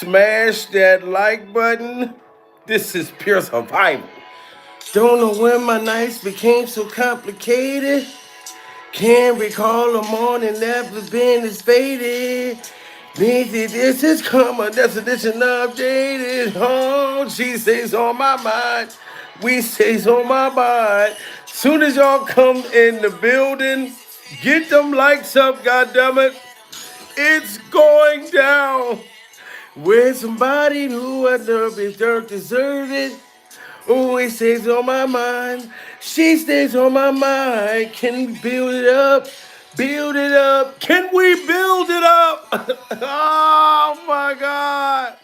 Smash that like button. This is pure survival. Don't know when my nights became so complicated. Can't recall a morning never been as faded. This is karma, definition updated. Oh, she stays on my mind. We stays on my mind. Soon as y'all come in the building, get them likes up, goddammit. It's going down. With somebody who I don't deserve it. Always stays on my mind. She stays on my mind. Can we build it up? Build it up. Can we build it up? Oh my God.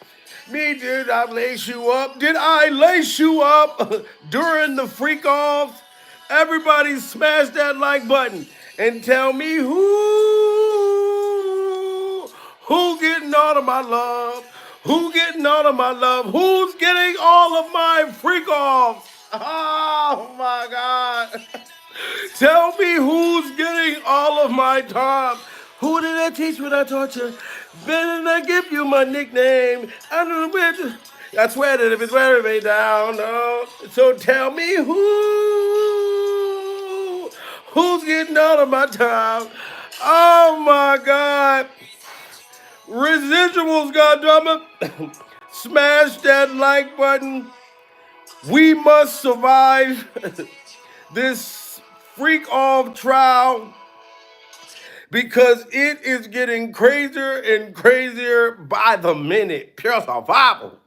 Me, did I lace you up? Did I lace you up during the freak offs? Everybody smash that like button and tell me who getting all of my love? Who getting all of my love? Who's getting all of my freak offs? Oh my God. Tell me who's getting all of my time. Who did I teach what I taught you? Better I give you my nickname. I don't know where to. I swear that if it's wearing me down, no. So tell me who's getting all of my time. Oh my God. Residuals, goddammit. Smash that like button. We must survive this freak off trial because it is getting crazier and crazier by the minute. Pure survival.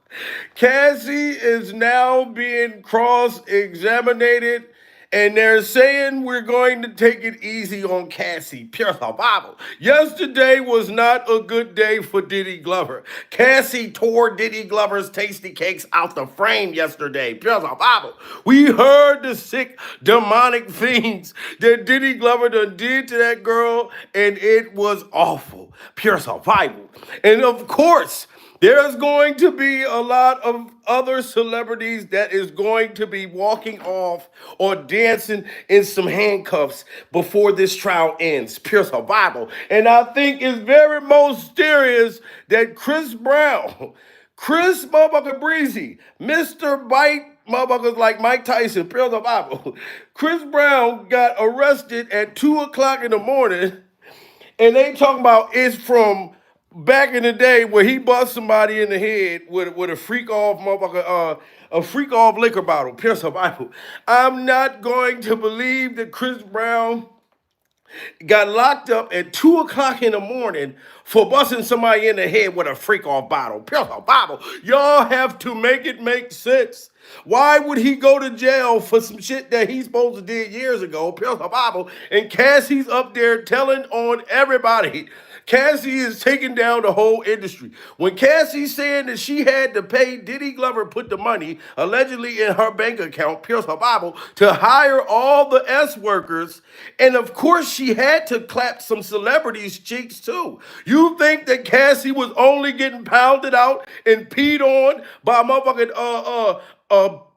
Cassie is now being cross-examined, and they're saying we're going to take it easy on Cassie. Pure survival. Yesterday was not a good day for Diddy Glover. Cassie tore Diddy Glover's tasty cakes out the frame yesterday. Pure survival. We heard the sick demonic things that Diddy Glover done did to that girl, and it was awful. Pure survival. And of course, there's going to be a lot of other celebrities that is going to be walking off or dancing in some handcuffs before this trial ends. Pure survival. And I think it's very mysterious that Chris Brown, Chris motherfucker Breezy, Mr. Bite motherfuckers like Mike Tyson, pure survival. Chris Brown got arrested at 2 o'clock in the morning, and they talking about it's from back in the day where he bust somebody in the head with a freak off motherfucker, a freak off liquor bottle, pure survival. I'm not going to believe that Chris Brown got locked up at 2 o'clock in the morning for busting somebody in the head with a freak off bottle. Pure survival. Y'all have to make it make sense. Why would he go to jail for some shit that he's supposed to did years ago? Pure survival. And Cassie's up there telling on everybody. Cassie is taking down the whole industry. When Cassie's saying that she had to pay Diddy Glover put the money allegedly in her bank account, pure survival, to hire all the S workers, and of course she had to clap some celebrities' cheeks too. You think that Cassie was only getting pounded out and peed on by motherfucking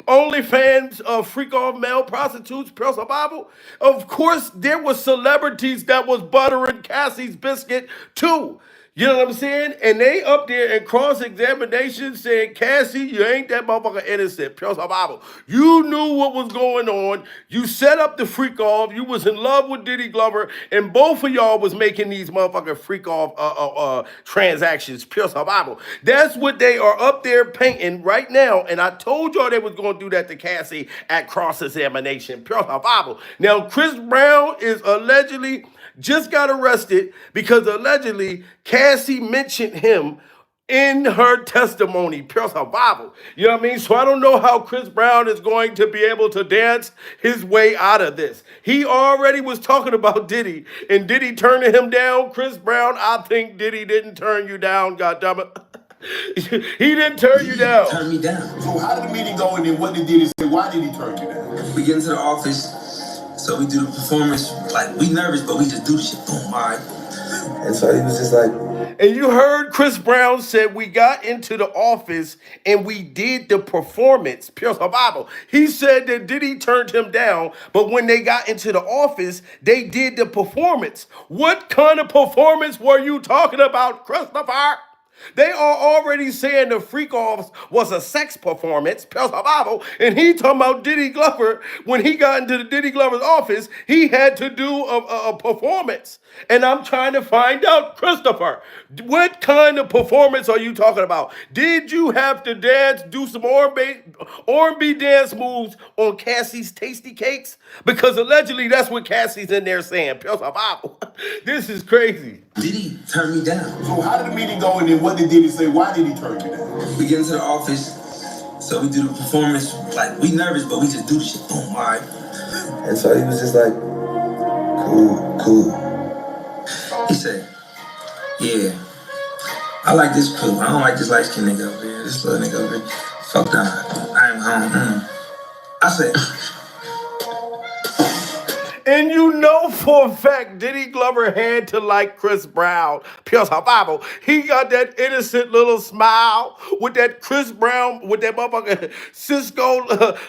OnlyFans freak off male prostitutes, pure survival? Of course, there were celebrities that was buttering Cassie's biscuit too. You know what I'm saying? And they up there in cross-examination saying, Cassie, you ain't that motherfucker innocent. Pure survival. You knew what was going on. You set up the freak off. You was in love with Diddy Glover. And both of y'all was making these motherfucking freak off transactions. Pure survival. That's what they are up there painting right now. And I told y'all they was going to do that to Cassie at cross-examination. Pure survival. Now, Chris Brown is allegedly just got arrested because allegedly Cassie mentioned him in her testimony, pure survival. You know what I mean? So I don't know how Chris Brown is going to be able to dance his way out of this. He already was talking about Diddy, and Diddy turning him down. Chris Brown, I think Diddy didn't turn you down, goddammit. He didn't turn you down. Turn me down. So how did the meeting go, and then what did Diddy say? Why did he turn you down? We get into the office. So we do the performance, like we nervous, but we just do the shit, boom, all right. And so he was just like, and you heard Chris Brown said we got into the office and we did the performance, pure survival. He said that Diddy turned him down, but when they got into the office, they did the performance. What kind of performance were you talking about, Christopher? They are already saying the freak offs was a sex performance, pure survival, and he talking about Diddy Glover. When he got into the Diddy Glover's office, he had to do a performance. And I'm trying to find out, Christopher, what kind of performance are you talking about? Did you have to dance, do some R&B dance moves on Cassie's tasty cakes? Because allegedly that's what Cassie's in there saying, pure survival. This is crazy. Diddy turned me down. So how did the meeting go, and then what did Diddy say? Why did he turn you down? We get into the office, so we do the performance. Like, we nervous, but we just do the shit. Boom, all right. And so he was just like, cool, cool. He said, yeah, I like this cool. I don't like this light skinned nigga over here. This little nigga over here. Fuck that. I ain't home. I said, And you know for a fact Diddy Glover had to like Chris Brown. Pure survival. He got that innocent little smile with that Chris Brown, with that motherfucking Cisco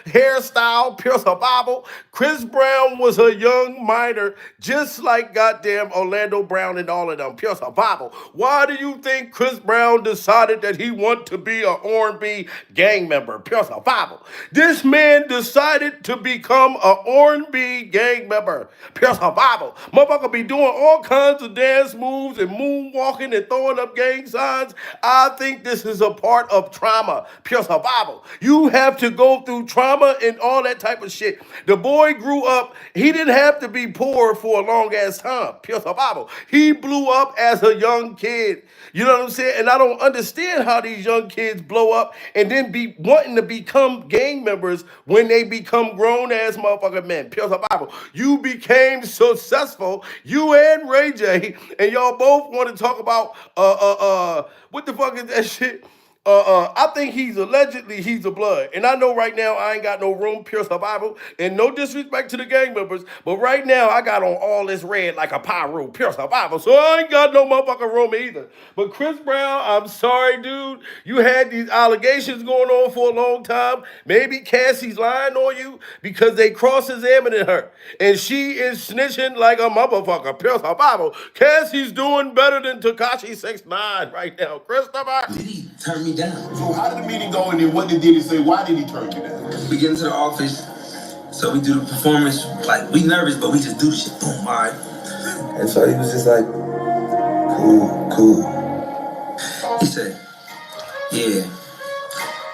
hairstyle. Pure survival. Chris Brown was a young minor, just like goddamn Orlando Brown and all of them. Pure survival. Why do you think Chris Brown decided that he wanted to be an R&B gang member? Pure survival. This man decided to become an R&B gang member. Pure survival. Motherfucker be doing all kinds of dance moves and moonwalking and throwing up gang signs. I think this is a part of trauma. Pure survival. You have to go through trauma and all that type of shit. The boy grew up, he didn't have to be poor for a long ass time. Pure survival. He blew up as a young kid. You know what I'm saying? And I don't understand how these young kids blow up and then be wanting to become gang members when they become grown ass motherfucking men. Pure survival. You became successful, you and Ray J, and y'all both want to talk about what the fuck is that shit? I think he's a blood. And I know right now I ain't got no room, pure survival, and no disrespect to the gang members, but right now I got on all this red like a pyro, pure survival. So I ain't got no motherfucking room either. But Chris Brown, I'm sorry, dude. You had these allegations going on for a long time. Maybe Cassie's lying on you because they cross-examining her. And she is snitching like a motherfucker. Pure survival. Cassie's doing better than Tekashi 6ix9ine right now. Christopher. Diddy turned me down. So how did the meeting go, and then what did Diddy say? Why did he turn you down? We get into the office, so we do the performance. Like, we nervous, but we just do the shit. Boom, all right. And so he was just like, cool, cool. He said, yeah,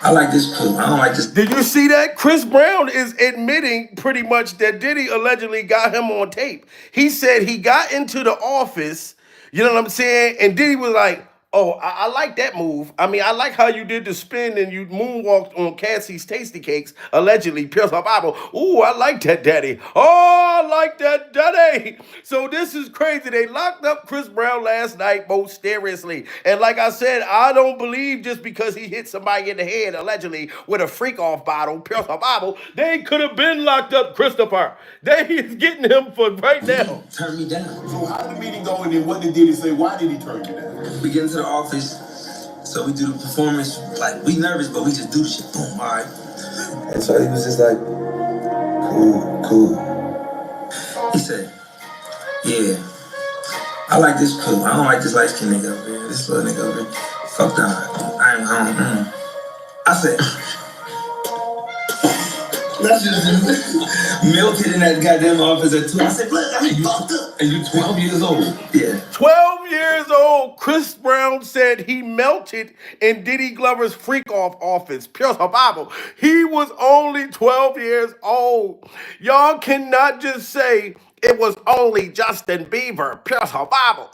I like this cool. I don't like this. Did you see that? Chris Brown is admitting pretty much that Diddy allegedly got him on tape. He said he got into the office, you know what I'm saying? And Diddy was like, oh, I like that move. I mean, I like how you did the spin and you moonwalked on Cassie's Tasty Cakes, allegedly. Pure survival. Ooh, I like that, daddy. Oh, I like that, daddy. So this is crazy. They locked up Chris Brown last night, most seriously. And like I said, I don't believe just because he hit somebody in the head, allegedly, with a freak-off bottle, pure survival, they could have been locked up, Christopher. They is getting him for right now. Turn me down. So how did the meeting go, and then what did Diddy say? Why did he turn you down? We get into the office, so we do the performance. Like, we nervous, but we just do the shit. Boom, all right. And so he was just like, cool, cool. He said, yeah, I like this cool. I don't like this light skinned nigga over here. This little nigga over here. Fuck that. I ain't home. I said, that's just melted in that goddamn office at 2. I said, look, I mean, fucked up. And you 12 years old. Yeah. 12 years old, Chris Brown said he melted in Diddy Glover's freak-off office. Pure survival. He was only 12 years old. Y'all cannot just say it was only Justin Bieber. Pure survival.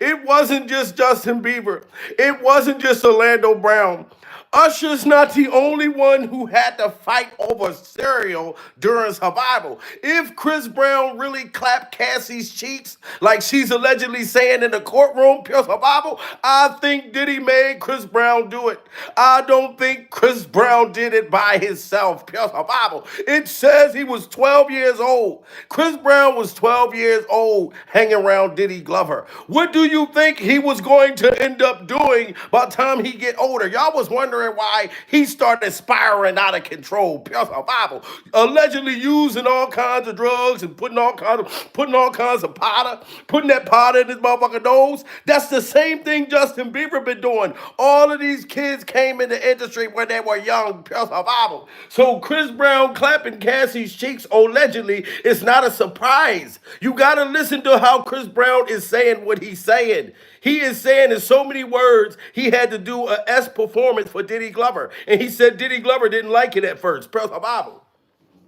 It wasn't just Justin Bieber. It wasn't just Orlando Brown. Usher's not the only one who had to fight over cereal during survival. If Chris Brown really clapped Cassie's cheeks, like she's allegedly saying in the courtroom, pure survival, I think Diddy made Chris Brown do it. I don't think Chris Brown did it by himself, pure survival. It says he was 12 years old. Chris Brown was was 12 years old hanging around Diddy Glover. What do you think he was going to end up doing by the time he get older? Y'all was wondering why he started spiraling out of control. Pure survival. Allegedly using all kinds of drugs and putting all kinds of powder, putting that powder in his motherfucking nose. That's the same thing Justin Bieber been doing. All of these kids came in the industry when they were young. Pure survival. So Chris Brown clapping Cassie's cheeks allegedly is not a surprise. You gotta listen to how Chris Brown is saying what he's saying. He is saying in so many words he had to do a S performance for Diddy Glover. And he said Diddy Glover didn't like it at first. Pure survival.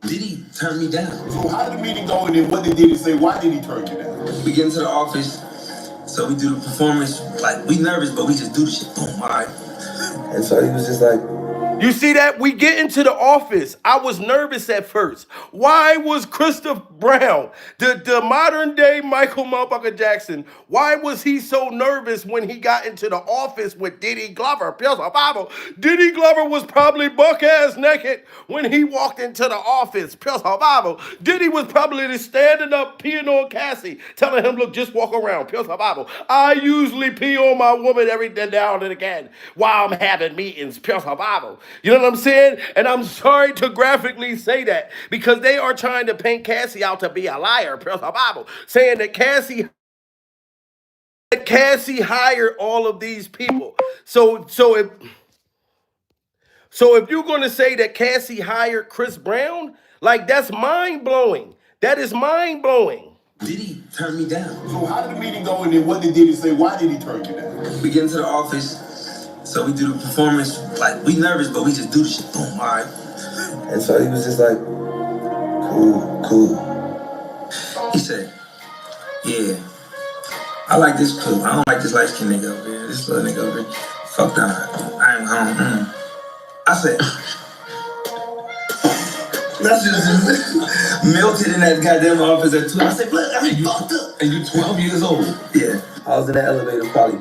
Diddy turned me down. So how did the meeting go, and then what did Diddy say? Why did he turn you down? We get into the office, so we do the performance. Like, we nervous, but we just do the shit. Boom, all right. And so he was just like, You see that? We get into the office. I was nervous at first. Why was Christopher Brown, the modern day Michael motherfucker Jackson, why was he so nervous when he got into the office with Diddy Glover? Pure survival. Diddy Glover was probably buck ass naked when he walked into the office. Pure survival. Diddy was probably standing up peeing on Cassie, telling him, look, just walk around. Pure survival. I usually pee on my woman every now and again while I'm having meetings. Pure survival. You know what I'm saying? And I'm sorry to graphically say that because they are trying to paint Cassie out to be a liar, Pure survival, saying that Cassie hired all of these people. So if you're gonna say that Cassie hired Chris Brown, like that's mind blowing. That is mind blowing. Diddy turned me down. So how did the meeting go, and then what did Diddy say? Why did he turn you down? We get into the office, so we do the performance. Like, we nervous, but we just do the shit. Boom, all right. And so he was just like, cool. He said, yeah, I like this cool. I don't like this light skinned nigga over here. This little nigga over here. Fuck that. I ain't home. I said, that's just melted in that goddamn office at 2. I said, look, I mean, fucked up. And you 12 years old? Yeah. I was in the elevator probably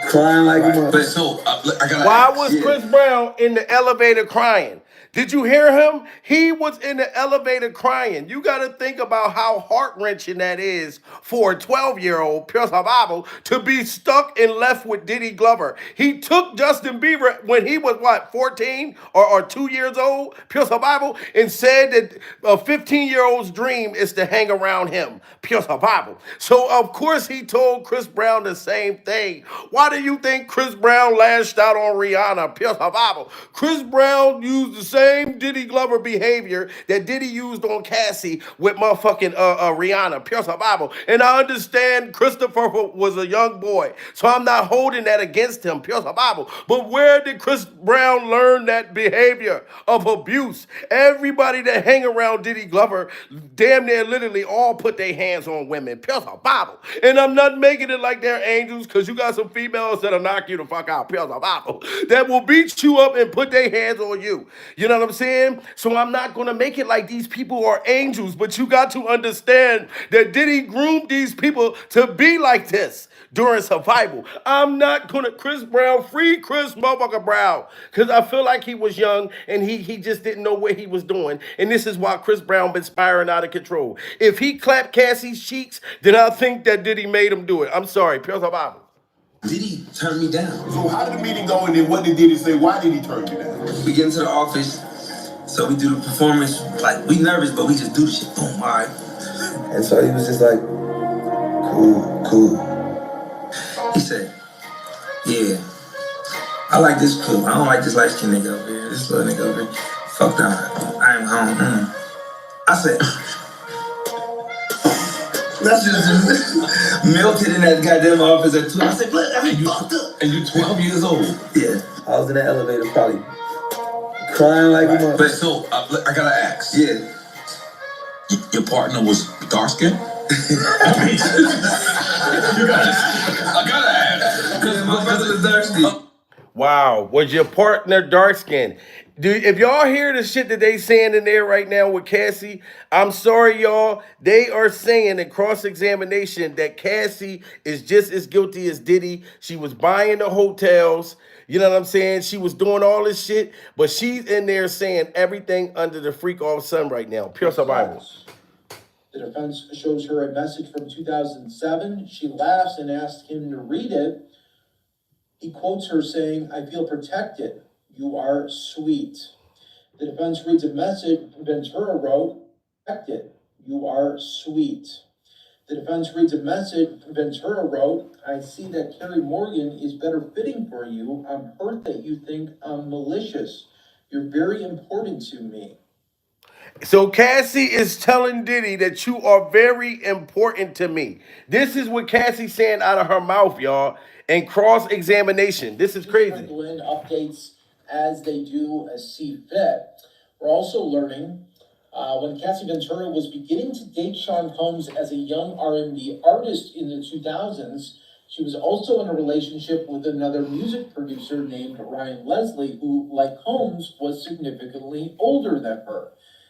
crying like a mother. But so, I gotta Why ask. was Chris Brown in the elevator crying? Did you hear him? He was in the elevator crying. You got to think about how heart-wrenching that is for a 12-year-old, pure survival, to be stuck and left with Diddy Glover. He took Justin Bieber when he was, 14 or 2 years old, pure survival, and said that a 15-year-old's dream is to hang around him, pure survival. So, of course, he told Chris Brown the same thing. Why do you think Chris Brown lashed out on Rihanna, pure survival? Chris Brown used the same Diddy Glover behavior that Diddy used on Cassie with motherfucking Rihanna, pure survival. And I understand Christopher was a young boy, so I'm not holding that against him, pure survival. But where did Chris Brown learn that behavior of abuse? Everybody that hang around Diddy Glover damn near literally all put their hands on women, pure survival. And I'm not making it like they're angels, because you got some females that'll knock you the fuck out, pure survival, that will beat you up and put their hands on you. You know what I'm saying? So I'm not going to make it like these people are angels, but you got to understand that Diddy groomed these people to be like this during survival. I'm not going to Chris Brown, free Chris motherfucker Brown, because I feel like he was young and he just didn't know what he was doing. And this is why Chris Brown been spiraling out of control. If he clapped Cassie's cheeks, then I think that Diddy made him do it. I'm sorry, pure survival. Diddy turned me down. So how did the meeting go, and then what did Diddy say? Why did he turn you down? We get into the office, so we do the performance. Like, we nervous, but we just do the shit. Boom, all right. And so he was just like, cool. He said, yeah, I like this cool. I don't like this light skinned nigga over here. This little nigga over here. Fuck that. I ain't home. I said, that's just melted in that goddamn office at 2. I said, look, I mean, fucked up. And you 12 years old? Yeah. I was in the elevator probably crying like a mother. But so, I gotta ask. Yeah. Your partner was dark skinned? I gotta ask. Because my brother is dark skinned. Wow, was your partner dark skinned? Dude, if y'all hear the shit that they saying in there right now with Cassie, I'm sorry, y'all. They are saying in cross-examination that Cassie is just as guilty as Diddy. She was buying the hotels. You know what I'm saying? She was doing all this shit, but she's in there saying everything under the freak off sun right now. Pure survival. The defense shows her a message from 2007. She laughs and asks him to read it. He quotes her saying, "I feel protected. You are sweet." The defense reads a message Ventura wrote, "Protected. You are sweet." The defense reads a message Ventura wrote, "I see that Carrie Morgan is better fitting for you. I'm hurt that you think I'm malicious. You're very important to me." So Cassie is telling Diddy that you are very important to me. This is what Cassie saying out of her mouth, y'all. And cross-examination. This is crazy. Sprinkle in updates as they do as see fit. We're also learning when Cassie Ventura was beginning to date Sean Combs as a young R&B artist in the 2000s, she was also in a relationship with another music producer named Ryan Leslie, who, like Combs, was significantly older than her.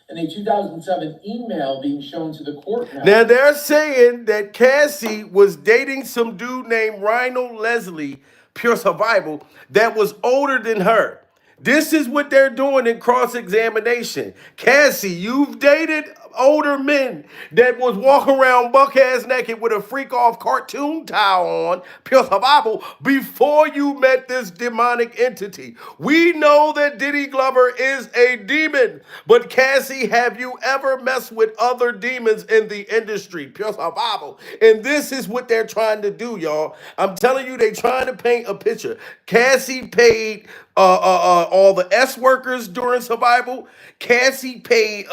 In a 2007 email being shown to the court Now they're saying that Cassie was dating some dude named Rhino Leslie, pure survival, that was older than her. This is what they're doing in cross-examination. Cassie, you've dated older men that was walking around buck-ass naked with a freak-off cartoon towel on, pure survival, before you met this demonic entity. We know that Diddy Glover is a demon, but Cassie, have you ever messed with other demons in the industry? Pure survival. And this is what they're trying to do, y'all. I'm telling you, they trying to paint a picture. Cassie paid all the S workers during survival. Cassie paid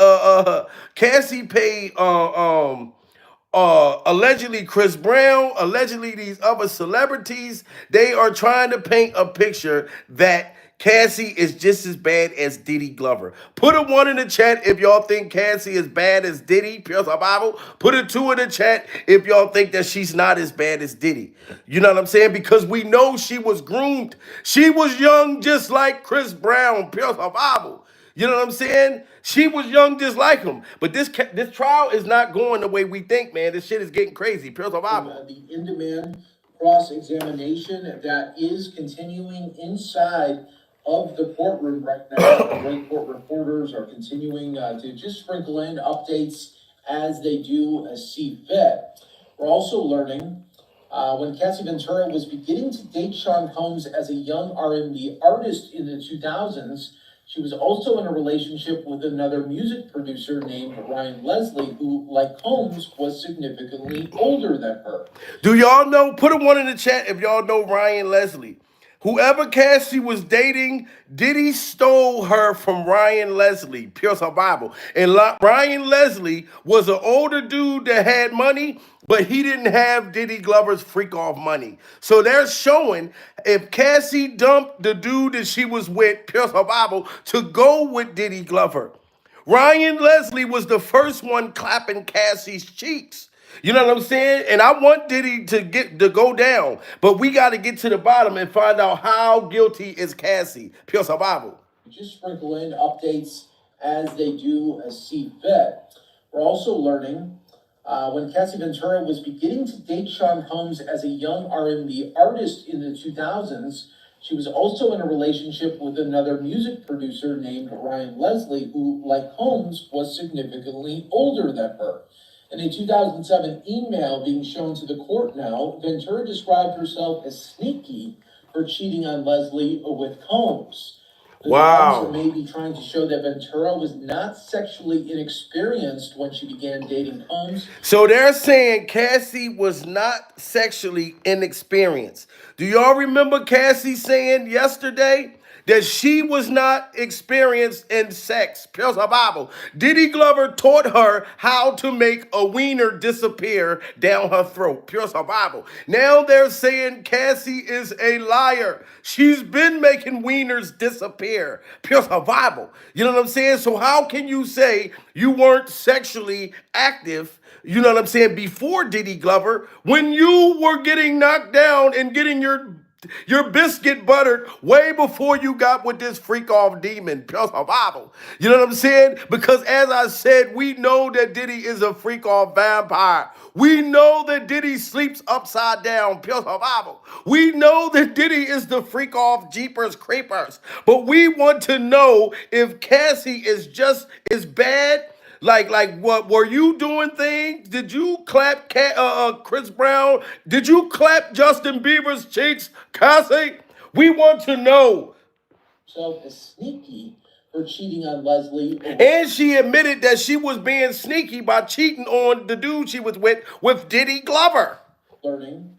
allegedly Chris Brown, allegedly these other celebrities. They are trying to paint a picture that Cassie is just as bad as Diddy Glover. Put a 1 in the chat if y'all think Cassie is bad as Diddy, pure survival. Put a 2 in the chat if y'all think that she's not as bad as Diddy. You know what I'm saying? Because we know she was groomed. She was young just like Chris Brown, pure survival. You know what I'm saying? She was young just like him. But this trial is not going the way we think, man. This shit is getting crazy. Pure survival. The in-demand cross-examination that is continuing inside of the courtroom right now. The great court reporters are continuing to just sprinkle in updates as they do see fit. We're also learning when Cassie Ventura was beginning to date Sean Combs as a young R&B artist in the 2000s, she was also in a relationship with another music producer named Ryan Leslie, who, like Combs, was significantly older than her. Do y'all know? Put a 1 in the chat if y'all know Ryan Leslie. Whoever Cassie was dating, Diddy stole her from Ryan Leslie, pure survival. And Ryan Leslie was an older dude that had money, but he didn't have Diddy Glover's freak off money. So they're showing if Cassie dumped the dude that she was with, pure survival, to go with Diddy Glover. Ryan Leslie was the first one clapping Cassie's cheeks. You know what I'm saying? And I want Diddy to go down, but we got to get to the bottom and find out how guilty is Cassie. Pure survival. Just sprinkle in updates as they do see fit. We're also learning when Cassie Ventura was beginning to date Sean Combs as a young R&B artist in the 2000s, she was also in a relationship with another music producer named Ryan Leslie, who, like Combs, was significantly older than her. In a 2007 email being shown to the court now, Ventura described herself as sneaky for cheating on Leslie with Combs. The Wow. defense may be trying to show that Ventura was not sexually inexperienced when she began dating Combs. So they're saying Cassie was not sexually inexperienced. Do y'all remember Cassie saying yesterday that she was not experienced in sex? Pure survival. Diddy Glover taught her how to make a wiener disappear down her throat. Pure survival. Now they're saying Cassie is a liar. She's been making wieners disappear. Pure survival. You know what I'm saying? So how can you say you weren't sexually active, you know what I'm saying, before Diddy Glover, when you were getting knocked down and getting your biscuit buttered way before you got with this freak off demon, pure survival? You know what I'm saying? Because as I said, we know that Diddy is a freak off vampire. We know that Diddy sleeps upside down, pure survival. We know that Diddy is the freak off Jeepers Creepers. But we want to know if Cassie is just as bad Like what were you doing things? Did you clap Chris Brown? Did you clap Justin Bieber's cheeks, Cassie? We want to know. So is sneaky for cheating on Leslie. And she admitted that she was being sneaky by cheating on the dude she was with Diddy Glover. Learning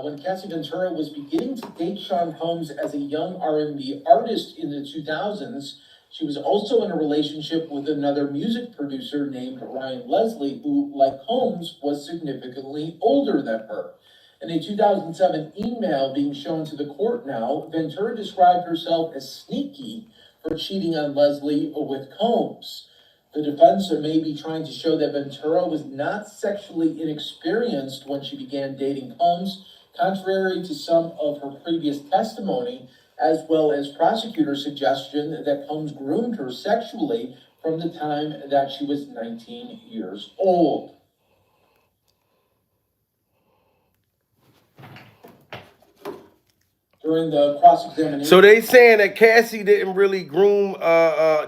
when Cassie Ventura was beginning to date Sean Combs as a young R&B artist in the 2000s, she was also in a relationship with another music producer named Ryan Leslie, who, like Combs, was significantly older than her. In a 2007 email being shown to the court now, Ventura described herself as sneaky for cheating on Leslie with Combs. The defense may be trying to show that Ventura was not sexually inexperienced when she began dating Combs, contrary to some of her previous testimony, as well as prosecutor suggestion that Combs groomed her sexually from the time that she was 19 years old. During the cross-examination. So they saying that Cassie didn't really groom,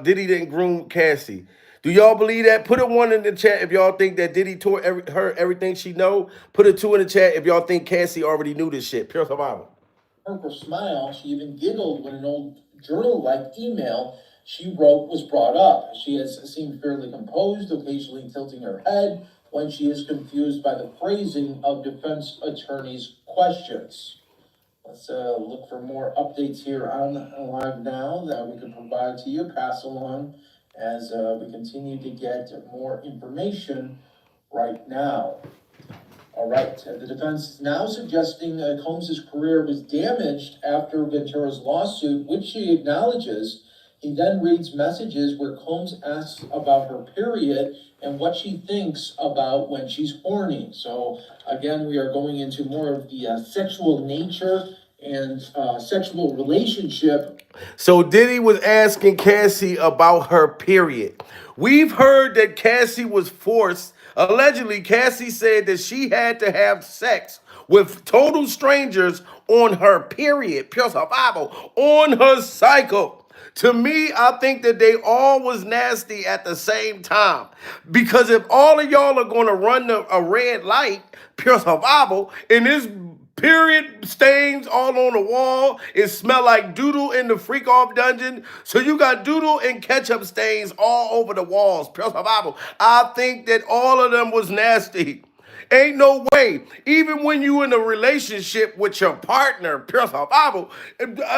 Diddy didn't groom Cassie. Do y'all believe that? Put a one in the chat if y'all think that Diddy taught her everything she know. Put a two in the chat if y'all think Cassie already knew this shit. Pure survival. Her smile, she even giggled when an old journal-like email she wrote was brought up. She has seemed fairly composed, occasionally tilting her head when she is confused by the phrasing of defense attorneys' questions. Let's look for more updates here on Live Now that we can provide to you, pass along as we continue to get more information right now. All right, the defense is now suggesting Combs' career was damaged after Ventura's lawsuit, which she acknowledges. He then reads messages where Combs asks about her period and what she thinks about when she's horny. So again, we are going into more of the sexual nature and sexual relationship. So Diddy was asking Cassie about her period. We've heard that Cassie was forced. Allegedly, Cassie said that she had to have sex with total strangers on her period, pure survival, on her cycle. To me, I think that they all was nasty at the same time. Because if all of y'all are going to run a red light, pure survival, in this period stains all on the wall, it smell like doodle in the freak off dungeon. So you got doodle and ketchup stains all over the walls, pure survival. I think that all of them was nasty. Ain't no way. Even when you in a relationship with your partner, pure survival.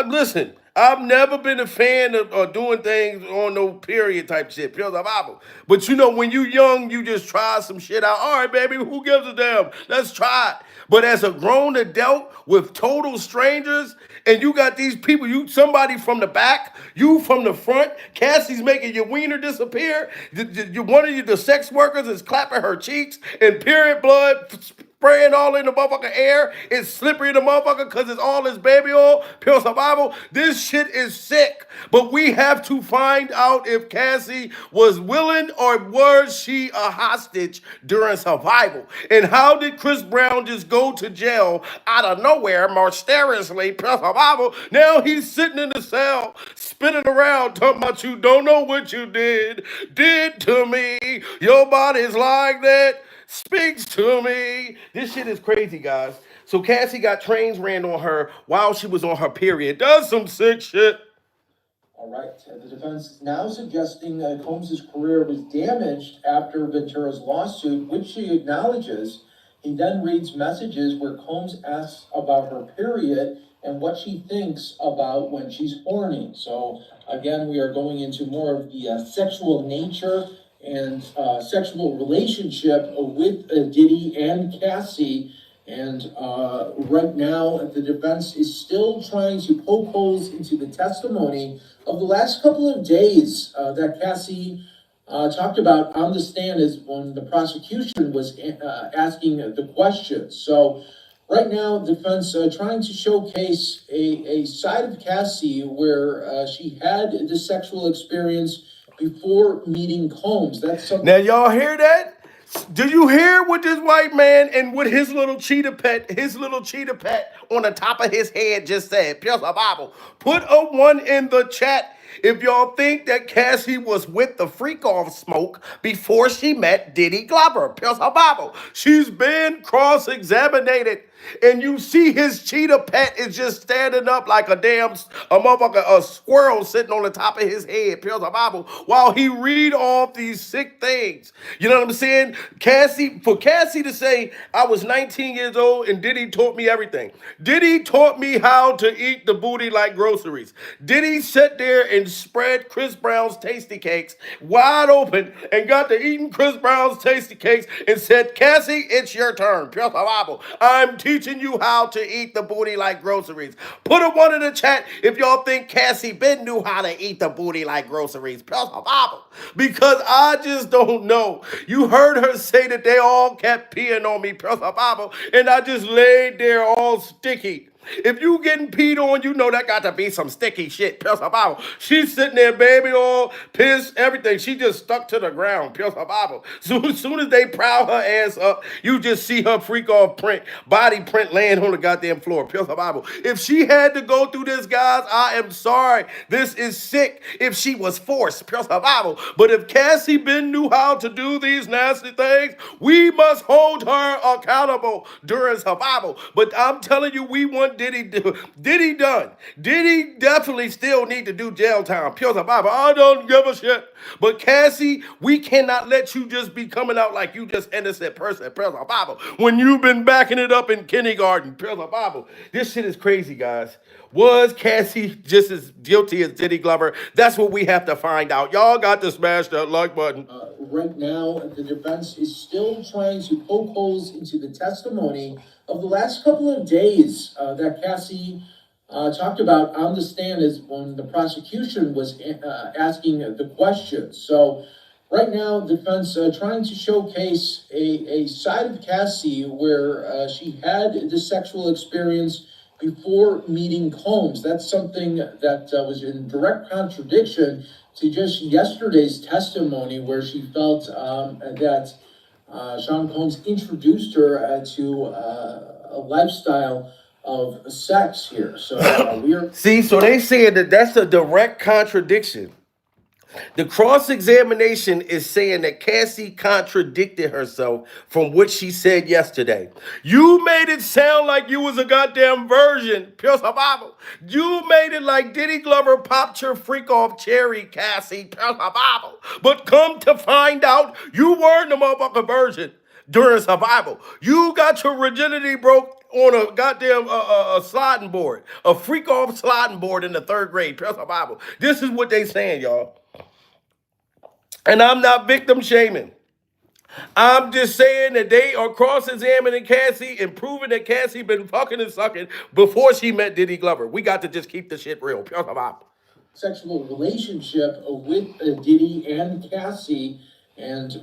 Listen, I've never been a fan of doing things on no period type shit, pure survival. But you know, when you young, you just try some shit out. All right, baby, who gives a damn? Let's try it. But as a grown adult with total strangers, and you got these people, somebody from the back, you from the front, Cassie's making your wiener disappear. One of the sex workers is clapping her cheeks, and period blood spraying all in the motherfucking air. It's slippery in the motherfucker because it's all this baby oil, pure survival. This shit is sick. But we have to find out if Cassie was willing or was she a hostage during survival. And how did Chris Brown just go to jail out of nowhere, mysteriously, pure survival? Now he's sitting in the cell, spinning around, talking about you don't know what you did to me. Your body's like that. Speaks to me. This shit is crazy, guys. So Cassie got trains ran on her while she was on her period. Does some sick shit. All right. The defense is now suggesting Combs' career was damaged after Ventura's lawsuit, which she acknowledges. He then reads messages where Combs asks about her period and what she thinks about when she's horny. So again, we are going into more of the sexual nature and sexual relationship with Diddy and Cassie. And right now, the defense is still trying to poke holes into the testimony of the last couple of days that Cassie talked about on the stand is when the prosecution was asking the questions. So right now, the defense trying to showcase a side of Cassie where she had the sexual experience before meeting Combs. That's something. Now y'all hear that? Do you hear what this white man and what his little cheetah pet on the top of his head just said? Pure survival. Put a one in the chat if y'all think that Cassie was with the freak off smoke before she met Diddy Glover. Here's her Bible. She's been cross examined, and you see his cheetah pet is just standing up like a motherfucker, a squirrel sitting on the top of his head, Here's the Bible, while he read off these sick things. You know what I'm saying? For Cassie to say, I was 19 years old and Diddy taught me everything. Diddy taught me how to eat the booty like groceries. Diddy sat there and spread Chris Brown's tasty cakes wide open and got to eating Chris Brown's tasty cakes and said, Cassie, it's your turn. Here's the Bible. I'm teaching you how to eat the booty like groceries. Put a one in the chat if y'all think Cassie Ben knew how to eat the booty like groceries. Plus the Bible. Because I just don't know. You heard her say that they all kept peeing on me. Plus the Bible. And I just laid there all sticky. If you getting peed on, you know that got to be some sticky shit. Pierce her Bible. She's sitting there, baby, all pissed, everything. She just stuck to the ground. Pierce her Bible. Soon as they prow her ass up, you just see her freak off body print laying on the goddamn floor. Pierce her Bible. If she had to go through this, guys, I am sorry. This is sick. If she was forced, Pierce her Bible. But if Cassie Ben knew how to do these nasty things, we must hold her accountable during survival. But I'm telling you, we want Diddy done. Diddy definitely still need to do jail time. Pure Bible. I don't give a shit. But Cassie, we cannot let you just be coming out like you just innocent person. Pure Bible. When you've been backing it up in kindergarten. Pure Bible. This shit is crazy, guys. Was Cassie just as guilty as Diddy Glover? That's what we have to find out. Y'all got to smash that like button. Right now, the defense is still trying to poke holes into the testimony of the last couple of days that Cassie talked about on the stand is when the prosecution was asking the questions. So right now, defense trying to showcase a side of Cassie where she had this sexual experience before meeting Combs. That's something that was in direct contradiction to just yesterday's testimony where she felt that Sean Combs introduced her to a lifestyle of sex here. So we're... See, so they saying that that's a direct contradiction. The cross-examination is saying that Cassie contradicted herself from what she said yesterday. You made it sound like you was a goddamn virgin. Pure Bible. You made it like Diddy Glover popped your freak off cherry, Cassie. Pure Bible. But come to find out, you weren't a motherfucking virgin during survival. You got your virginity broke on a goddamn a sliding board, a freak off sliding board in the third grade. Pure Bible. This is what they saying, y'all. And I'm not victim shaming. I'm just saying that they are cross-examining Cassie and proving that Cassie been fucking and sucking before she met Diddy Glover. We got to just keep the shit real. Sexual relationship with Diddy and Cassie. And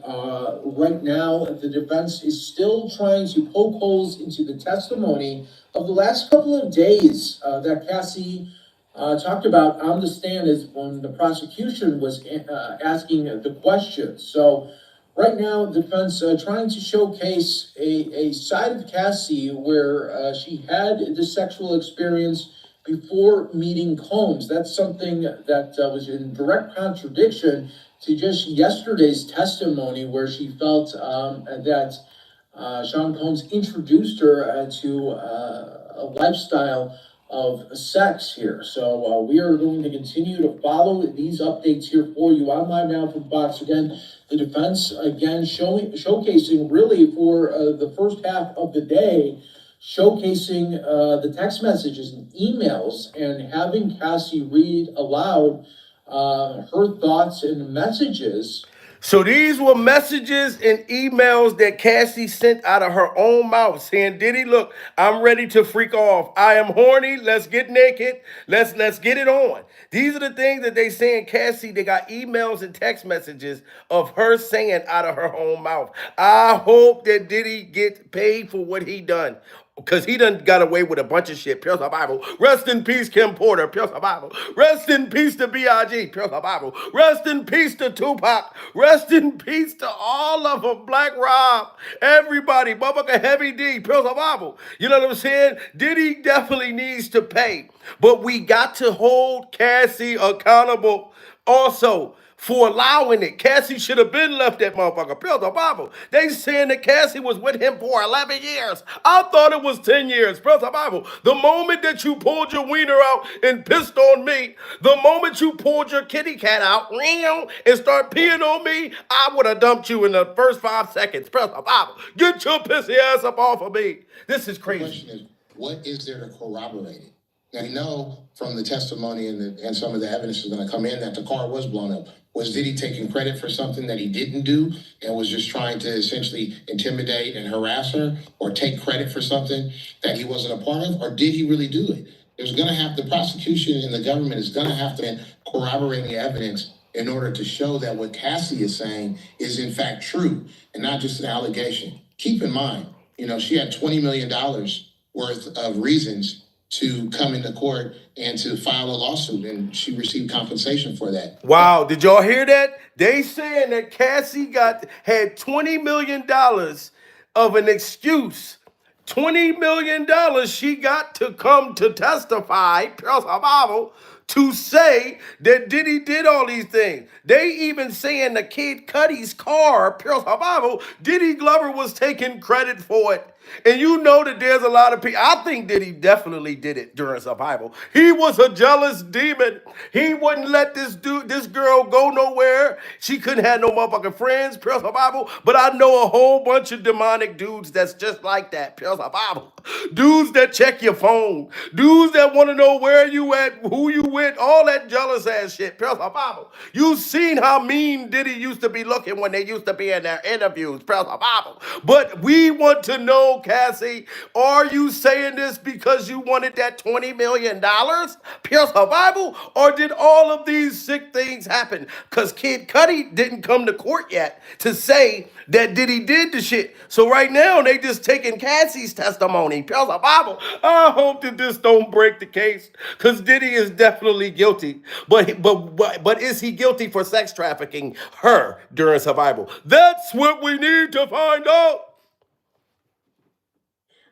right now, the defense is still trying to poke holes into the testimony of the last couple of days that Cassie talked about on the stand is when the prosecution was asking the questions. So right now, defense trying to showcase a side of Cassie where she had this sexual experience before meeting Combs. That's something that was in direct contradiction to just yesterday's testimony where she felt that Sean Combs introduced her to a lifestyle of sex here. So we are going to continue to follow these updates here for you. I'm live now from Fox. Again, the defense again showcasing really for the first half of the day, showcasing the text messages and emails and having Cassie read aloud her thoughts and messages. So these were messages and emails that Cassie sent out of her own mouth saying, Diddy, look, I'm ready to freak off. I am horny. Let's get naked. Let's get it on. These are the things that they saying, Cassie, they got emails and text messages of her saying out of her own mouth. I hope that Diddy gets paid for what he done. because he done got away with a bunch of shit. Pure Bible. Rest in peace, Kim Porter. Pure Bible. Rest in peace to B.I.G. Pure Bible. Rest in peace to Tupac. Rest in peace to all of them. Black Rob. Everybody. Motherfucker Heavy D. Pure Bible. You know what I'm saying? Diddy definitely needs to pay. But we got to hold Cassie accountable also for allowing it. Cassie should have been left that motherfucker. Pure the Bible. They saying that Cassie was with him for 11 years. I thought it was 10 years. Pure the Bible. The moment that you pulled your wiener out and pissed on me, the moment you pulled your kitty cat out and start peeing on me, I would have dumped you in the first 5 seconds. Pure the Bible. Get your pissy ass up off of me. This is crazy. The question is, what is there to corroborate it? Now, you know from the testimony and some of the evidence is going to come in that the car was blown up. Was Diddy taking credit for something that he didn't do and was just trying to essentially intimidate and harass her, or take credit for something that he wasn't a part of? Or did he really do it? There's going to have, the prosecution and the government is going to have to corroborate the evidence in order to show that what Cassie is saying is in fact true and not just an allegation. Keep in mind, she had $20 million worth of reasons to come into court and to file a lawsuit, and she received compensation for that. Wow, did y'all hear that? They saying that Cassie had $20 million of an excuse. $20 million she got to come to testify, Bible, to say that Diddy did all these things. They even saying the Kid Cudi's car, Bible, Diddy Glover was taking credit for it. And you know that there's a lot of people. I think that he definitely did it during survival. He was a jealous demon. He wouldn't let this girl go nowhere. She couldn't have no motherfucking friends. Pure survival. But I know a whole bunch of demonic dudes that's just like that. Pure survival. Dudes that check your phone. Dudes that want to know where you at, who you with, all that jealous ass shit. Pure survival. You seen how mean Diddy used to be looking when they used to be in their interviews. Pure survival. But we want to know, Cassie, are you saying this because you wanted that $20 million? Pure survival? Or did all of these sick things happen? Because Kid Cudi didn't come to court yet to say that Diddy did the shit. So right now, they just taking Cassie's testimony. Pure survival. I hope that this don't break the case, because Diddy is definitely guilty. But is he guilty for sex trafficking her during survival? That's what we need to find out.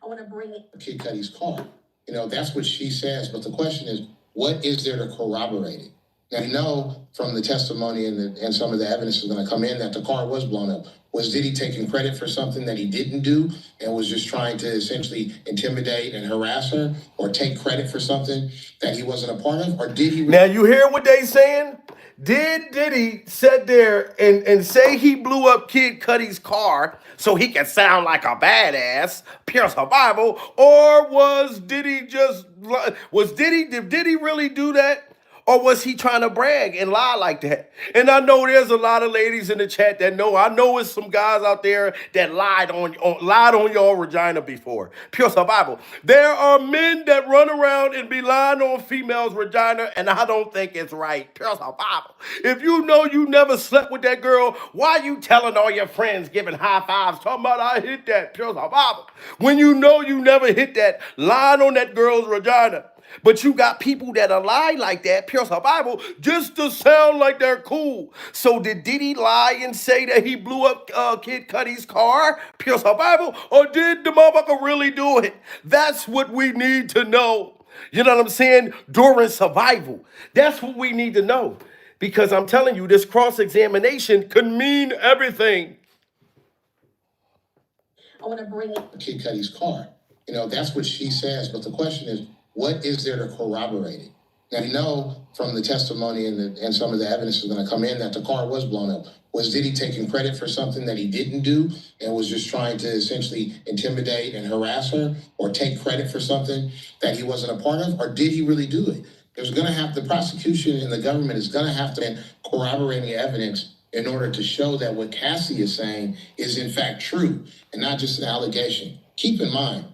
I want to bring it. Kid Cudi's car. That's what she says. But the question is, what is there to corroborate it? Now, you know from the testimony and some of the evidence is going to come in that the car was blown up. Was Diddy taking credit for something that he didn't do and was just trying to essentially intimidate and harass her, or take credit for something that he wasn't a part of? Or did he? Now, you hear what they saying? Did Diddy sit there and say he blew up Kid Cudi's car so he could sound like a badass, pure survival? Or did Diddy really do that? Or was he trying to brag and lie like that? And I know there's a lot of ladies in the chat that know. I know it's some guys out there that lied on your vagina before. Pure survival. There are men that run around and be lying on females' vagina, and I don't think it's right. Pure survival. If you know you never slept with that girl, why you telling all your friends, giving high fives, talking about I hit that? Pure survival. When you know you never hit that, lying on that girl's vagina. But you got people that lie like that, pure survival, just to sound like they're cool. So did Diddy lie and say that he blew up Kid Cudi's car, pure survival? Or did the motherfucker really do it? That's what we need to know. You know what I'm saying? During survival. That's what we need to know. Because I'm telling you, this cross-examination could mean everything. I want to bring up Kid Cudi's car. That's what she says. But the question is, what is there to corroborate it? Now, you know from the testimony and some of the evidence is going to come in that the car was blown up. Was Diddy taking credit for something that he didn't do and was just trying to essentially intimidate and harass her, or take credit for something that he wasn't a part of? Or did he really do it? There's going to have, the prosecution and the government is going to have to corroborate the evidence in order to show that what Cassie is saying is in fact true and not just an allegation. Keep in mind,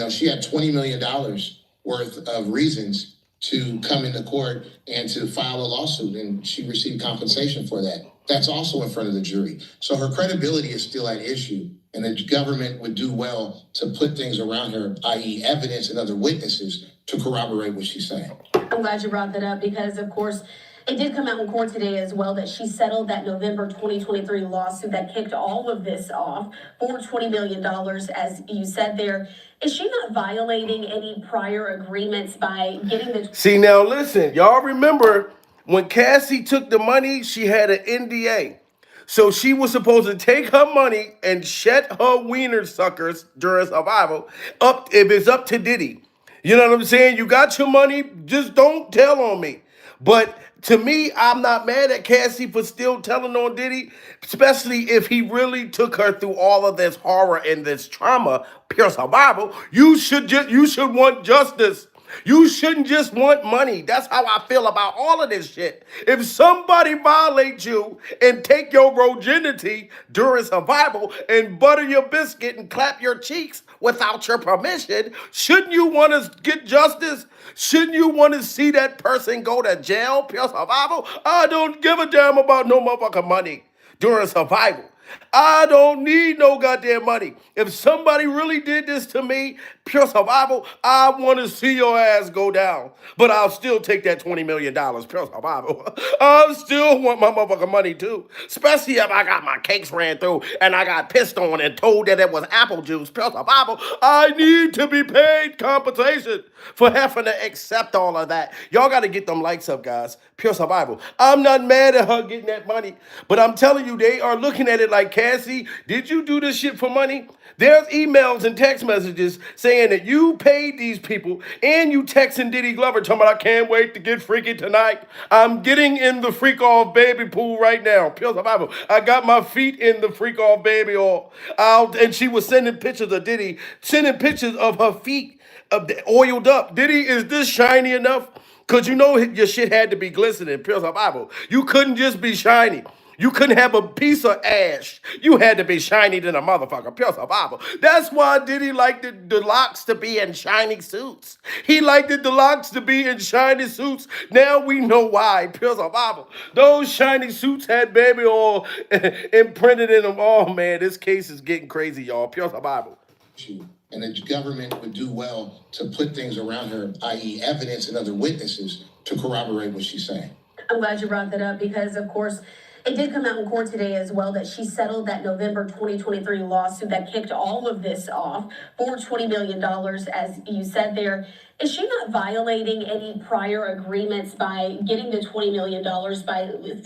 she had $20 million worth of reasons to come into court and to file a lawsuit, and she received compensation for that. That's also in front of the jury. So her credibility is still at issue. and the government would do well to put things around her, i.e. evidence and other witnesses, to corroborate what she's saying. I'm glad you brought that up because, of course, it did come out in court today as well that she settled that November 2023 lawsuit that kicked all of this off for $20 million, as you said there. Is she not violating any prior agreements by getting the... See, now listen, y'all remember when Cassie took the money, she had an NDA. So she was supposed to take her money and shed her wiener suckers during survival up if it's up to Diddy. You know what I'm saying? You got your money, just don't tell on me. But to me, I'm not mad at Cassie for still telling on Diddy, especially if he really took her through all of this horror and this trauma, pure survival. You should want justice. You shouldn't just want money. That's how I feel about all of this shit. If somebody violates you and take your virginity during survival and butter your biscuit and clap your cheeks without your permission, shouldn't you want to get justice? Shouldn't you want to see that person go to jail, pure survival? I don't give a damn about no motherfucking money during survival. I don't need no goddamn money. If somebody really did this to me, pure survival, I want to see your ass go down. But I'll still take that $20 million, pure survival. I still want my motherfucking money too. Especially if I got my cakes ran through and I got pissed on and told that it was apple juice, pure survival. I need to be paid compensation for having to accept all of that. Y'all got to get them likes up, guys. Pure survival. I'm not mad at her getting that money, but I'm telling you, they are looking at it like, Cassie, did you do this shit for money? There's emails and text messages saying that you paid these people and you texting Diddy Glover talking about, I can't wait to get freaky tonight. I'm getting in the freak off baby pool right now. Pure survival. I got my feet in the freak off baby oil. And she was sending pictures of Diddy, sending pictures of her feet oiled up. Diddy, is this shiny enough? Because you know your shit had to be glistening, pure survival. You couldn't just be shiny. You couldn't have a piece of ash. You had to be shiny than a motherfucker, pure survival. That's why Diddy liked the locks to be in shiny suits. He liked the locks to be in shiny suits. Now we know why, pure survival. Those shiny suits had baby oil imprinted in them. Oh man, this case is getting crazy, y'all. Pure survival. And the government would do well to put things around her, i.e. evidence and other witnesses, to corroborate what she's saying. I'm glad you brought that up because, of course, it did come out in court today as well that she settled that November 2023 lawsuit that kicked all of this off for $20 million, as you said there. Is she not violating any prior agreements by getting the $20 million by,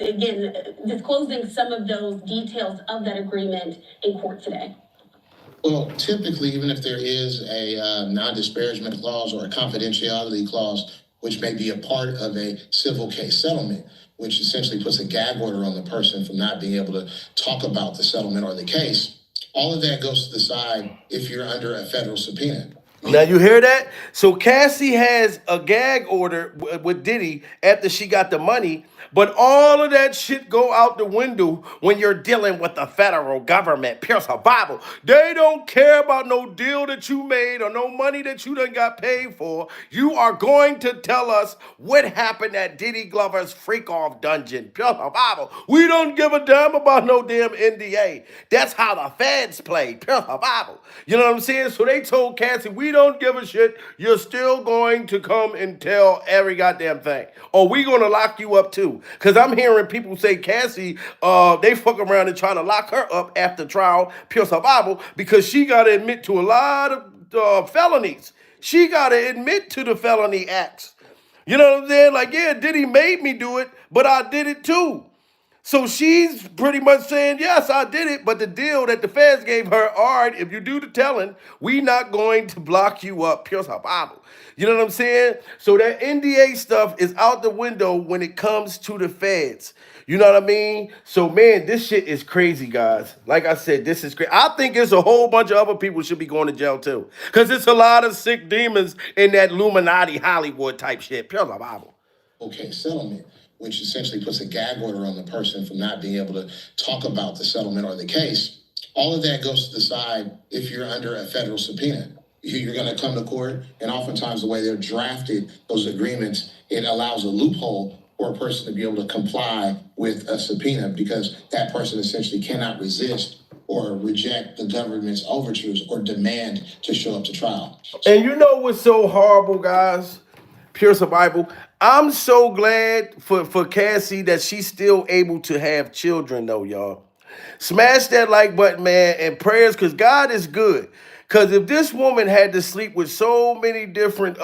again, disclosing some of those details of that agreement in court today? Well, typically, even if there is a non-disparagement clause or a confidentiality clause, which may be a part of a civil case settlement, which essentially puts a gag order on the person from not being able to talk about the settlement or the case, all of that goes to the side if you're under a federal subpoena. Now you hear that? So Cassie has a gag order with Diddy after she got the money, but all of that shit go out the window when you're dealing with the federal government, pure survival. They don't care about no deal that you made or no money that you done got paid for. You are going to tell us what happened at Diddy Glover's freak off dungeon, pure survival. We don't give a damn about no damn NDA. That's how the feds play, pure survival. You know what I'm saying? So they told Cassie, we don't give a shit. You're still going to come and tell every goddamn thing. Or we going to lock you up too. Because I'm hearing people say Cassie, they fuck around and try to lock her up after trial, pure survival, because she got to admit to a lot of felonies. She got to admit to the felony acts. You know what I'm saying? Like, yeah, Diddy made me do it, but I did it too. So she's pretty much saying, yes, I did it, but the deal that the feds gave her, all right, if you do the telling, we not going to block you up, pure survival. You know what I'm saying? So that NDA stuff is out the window when it comes to the feds. You know what I mean? So, man, this shit is crazy, guys. Like I said, this is crazy. I think there's a whole bunch of other people should be going to jail, too. Because it's a lot of sick demons in that Illuminati Hollywood type shit, pure survival. Okay, settlement, which essentially puts a gag order on the person from not being able to talk about the settlement or the case. All of that goes to the side if you're under a federal subpoena. You're going to come to court, and oftentimes the way they're drafted, those agreements, it allows a loophole for a person to be able to comply with a subpoena because that person essentially cannot resist or reject the government's overtures or demand to show up to trial. And you know what's so horrible, guys? Pure survival. I'm so glad for Cassie that she's still able to have children, though, y'all. Smash that like button, man, and prayers, because God is good. Because if this woman had to sleep with so many different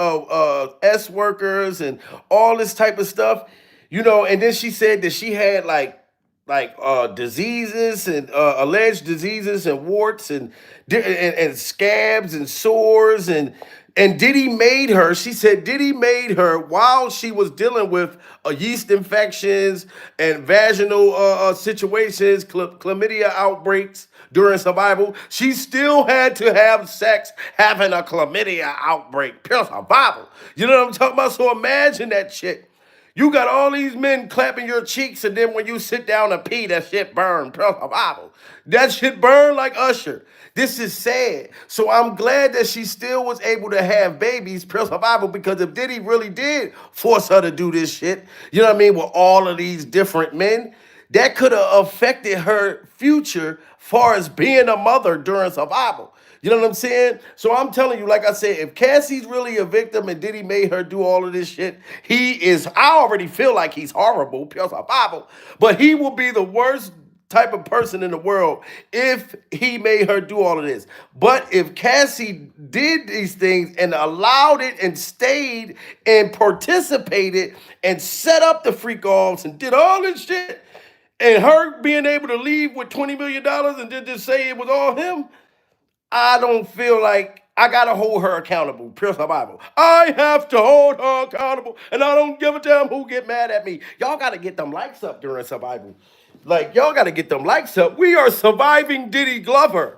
S workers and all this type of stuff, and then she said that she had diseases and alleged diseases and warts and scabs and sores and Diddy made her. She said Diddy made her while she was dealing with yeast infections and vaginal situations, chlamydia outbreaks during survival. She still had to have sex having a chlamydia outbreak. Pure survival. You know what I'm talking about? So imagine that shit. You got all these men clapping your cheeks, and then when you sit down and pee, that shit burn. Bible. That shit burn like Usher. This is sad. So I'm glad that she still was able to have babies, Bible, because if Diddy really did force her to do this shit, you know what I mean, with all of these different men, that could have affected her future far as being a mother during survival. You know what I'm saying? So I'm telling you, like I said, if Cassie's really a victim and Diddy made her do all of this shit, he is, I already feel like he's horrible, pure survival, but he will be the worst type of person in the world if he made her do all of this. But if Cassie did these things and allowed it and stayed and participated and set up the freak offs and did all this shit, and her being able to leave with $20 million and then just say it was all him, I don't feel like I gotta hold her accountable. Pure survival. I have to hold her accountable, and I don't give a damn who get mad at me. Y'all gotta get them likes up during survival. Like y'all gotta get them likes up. We are surviving Diddy Glover.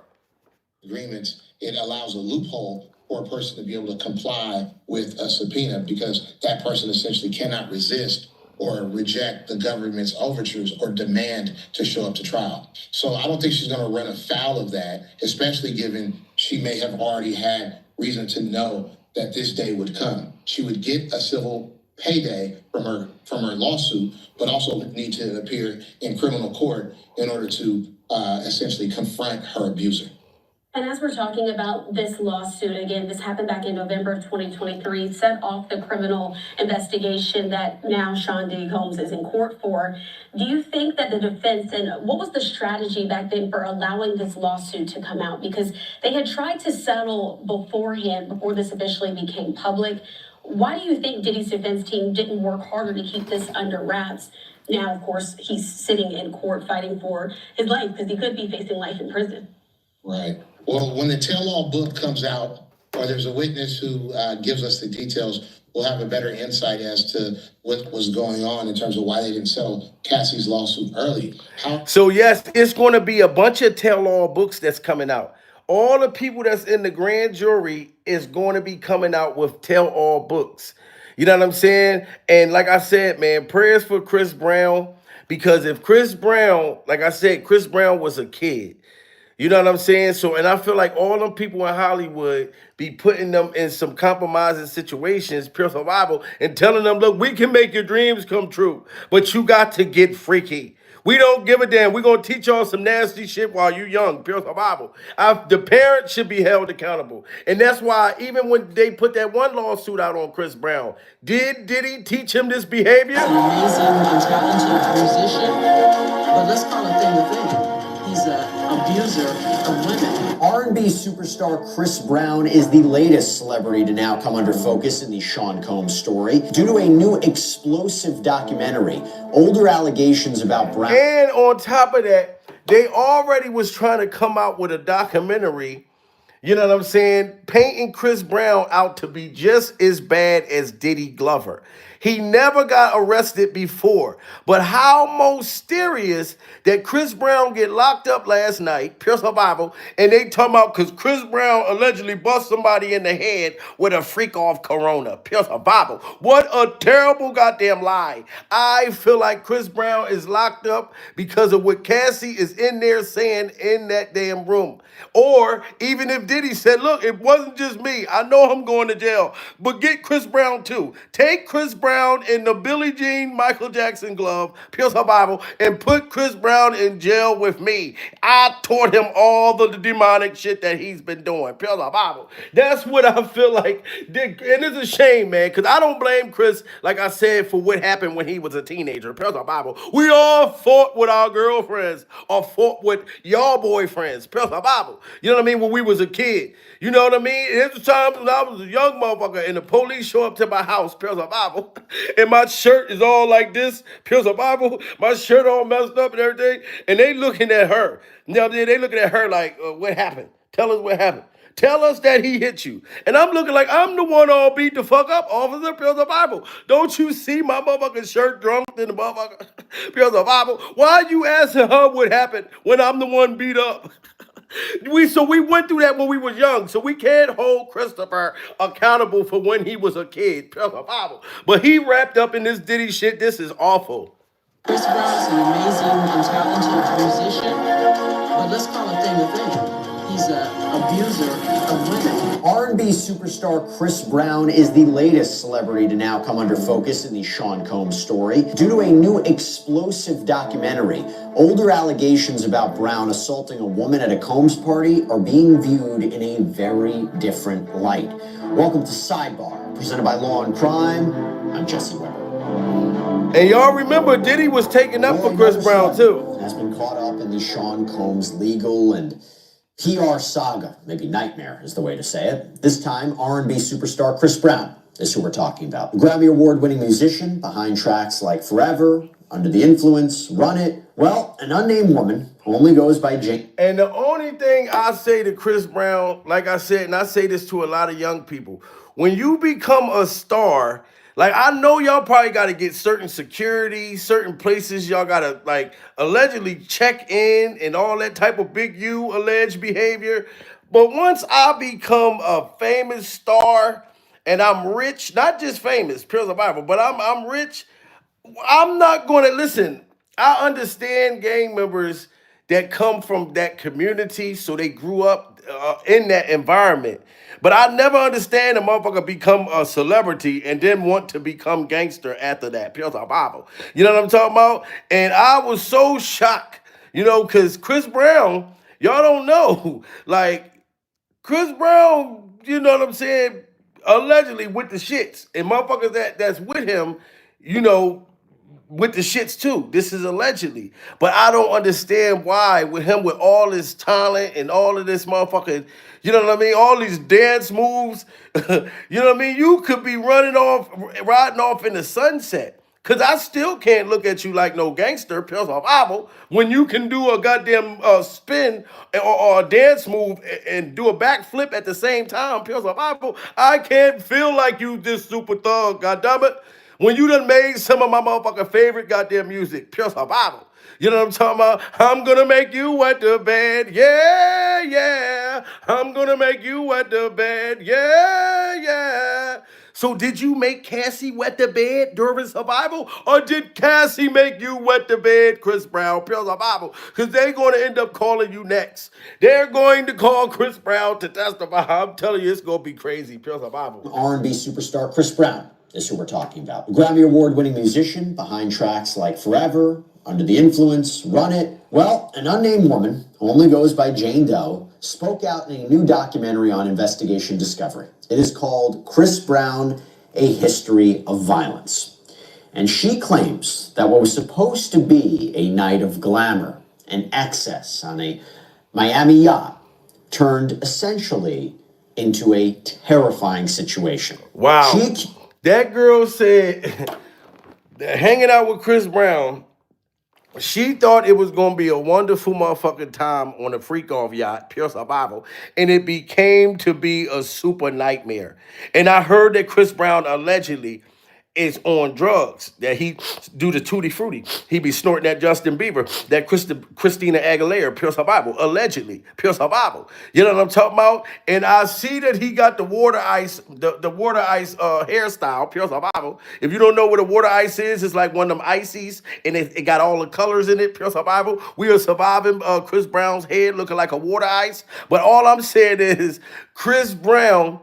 Agreements, it allows a loophole for a person to be able to comply with a subpoena because that person essentially cannot resist or reject the government's overtures or demand to show up to trial. So I don't think she's going to run afoul of that, especially given she may have already had reason to know that this day would come. She would get a civil payday from her lawsuit, but also would need to appear in criminal court in order to essentially confront her abuser. And as we're talking about this lawsuit, again, this happened back in November of 2023, set off the criminal investigation that now Sean Diddy Combs is in court for. Do you think that the defense, and what was the strategy back then for allowing this lawsuit to come out? Because they had tried to settle beforehand, before this officially became public. Why do you think Diddy's defense team didn't work harder to keep this under wraps? Now, of course, he's sitting in court fighting for his life because he could be facing life in prison. Right. Well, when the tell-all book comes out, or there's a witness who gives us the details, we'll have a better insight as to what was going on in terms of why they didn't settle Cassie's lawsuit early. So yes, it's going to be a bunch of tell-all books that's coming out. All the people that's in the grand jury is going to be coming out with tell-all books. You know what I'm saying? And like I said, man, prayers for Chris Brown, because if Chris Brown, like I said, Chris Brown was a kid. You know what I'm saying? So, and I feel like all them people in Hollywood be putting them in some compromising situations, pure survival, and telling them, look, we can make your dreams come true, but you got to get freaky. We don't give a damn. We're going to teach y'all some nasty shit while you're young, pure survival. The parents should be held accountable. And that's why even when they put that one lawsuit out on Chris Brown, did he teach him this behavior? An amazing and talented musician, but let's call a thing a thing. He's an abuser of women. R&B superstar Chris Brown is the latest celebrity to now come under focus in the Sean Combs story due to a new explosive documentary. Older allegations about Brown. And on top of that, they already was trying to come out with a documentary, you know what I'm saying, painting Chris Brown out to be just as bad as Diddy Glover. He never got arrested before. But how mysterious that Chris Brown get locked up last night, pure survival, and they talking about because Chris Brown allegedly bust somebody in the head with a freak off corona. Pure survival. What a terrible goddamn lie. I feel like Chris Brown is locked up because of what Cassie is in there saying in that damn room. Or even if Diddy said, look, it wasn't just me. I know I'm going to jail, but get Chris Brown too. Take Chris Brown Brown in the Billie Jean Michael Jackson glove, pierce her Bible, and put Chris Brown in jail with me. I taught him all the demonic shit that he's been doing. Pierce her Bible. That's what I feel like. And it's a shame, man, because I don't blame Chris, like I said, for what happened when he was a teenager. Pierce her Bible. We all fought with our girlfriends or fought with y'all boyfriends. Pierce her Bible. You know what I mean? When we was a kid. You know what I mean? There's times when I was a young motherfucker and the police show up to my house, pills of Bible, and my shirt is all like this, pills of Bible, my shirt all messed up and everything, and they looking at her. You know what I mean? They looking at her like, what happened? Tell us what happened. Tell us that he hit you. And I'm looking like I'm the one all beat the fuck up, Officer Pills of Bible. Don't you see my motherfucking shirt drunk in the motherfucker Pills of Bible? Why are you asking her what happened when I'm the one beat up? We went through that when we was young, so we can't hold Christopher accountable for when he was a kid. But he wrapped up in this Diddy shit. This is awful. Chris Brown is an amazing and talented musician, but let's call a thing a thing. He's an abuser of women. R&B superstar Chris Brown is the latest celebrity to now come under focus in the Sean Combs story. Due to a new explosive documentary, older allegations about Brown assaulting a woman at a Combs party are being viewed in a very different light. Welcome to Sidebar, presented by Law and Crime. I'm Jesse Weber. And y'all remember Diddy was taken up for Chris Brown too. Has been caught up in the Sean Combs legal and PR saga, maybe nightmare is the way to say it. This time, R&B superstar Chris Brown is who we're talking about. The Grammy Award-winning musician behind tracks like Forever, Under the Influence, Run It. Well, an unnamed woman who only goes by Jane. And the only thing I say to Chris Brown, like I said, and I say this to a lot of young people, when you become a star, like, I know y'all probably got to get certain security, certain places y'all got to, like, allegedly check in and all that type of big U alleged behavior. But once I become a famous star and I'm rich, not just famous, Pills of Bible, but I'm rich, I'm not going to listen. I understand gang members that come from that community, so they grew up in that environment. But I never understand a motherfucker become a celebrity and then want to become gangster after that. Pills of Bible. You know what I'm talking about? And I was so shocked, you know, because Chris Brown, y'all don't know, like, Chris Brown, you know what I'm saying, allegedly with the shits. And motherfuckers that's with him, you know, with the shits too. This is allegedly. But I don't understand why with him with all his talent and all of this motherfucking, you know what I mean? All these dance moves. You know what I mean? You could be riding off in the sunset. Cause I still can't look at you like no gangster, Pills of Bible, when you can do a goddamn spin or a dance move and do a backflip at the same time, Pills of Bible. I can't feel like you this super thug, goddammit. When you done made some of my motherfucking favorite goddamn music, pure survival. You know what I'm talking about? I'm gonna make you wet the bed, yeah, yeah. I'm gonna make you wet the bed, yeah, yeah. So did you make Cassie wet the bed during survival? Or did Cassie make you wet the bed, Chris Brown, pure survival? Because they're going to end up calling you next. They're going to call Chris Brown to testify. I'm telling you, it's going to be crazy, pure survival. R&B superstar Chris Brown is who we're talking about. The Grammy Award-winning musician behind tracks like Forever, Under the Influence, Run It. Well, an unnamed woman who only goes by Jane Doe spoke out in a new documentary on Investigation Discovery. It is called Chris Brown, A History of Violence. And she claims that what was supposed to be a night of glamour and excess on a Miami yacht turned essentially into a terrifying situation. Wow. That girl said that hanging out with Chris Brown, she thought it was going to be a wonderful motherfucking time on a freak-off yacht, pure survival, and it became to be a super nightmare. And I heard that Chris Brown allegedly is on drugs, that he do the Tutti Frutti. He be snorting that Justin Bieber, that Christina Aguilera, pure survival, allegedly, pure survival. You know what I'm talking about? And I see that he got the water ice, the water ice hairstyle, pure survival. If you don't know what a water ice is, it's like one of them ices, and it got all the colors in it, pure survival. We are surviving Chris Brown's head looking like a water ice. But all I'm saying is, Chris Brown,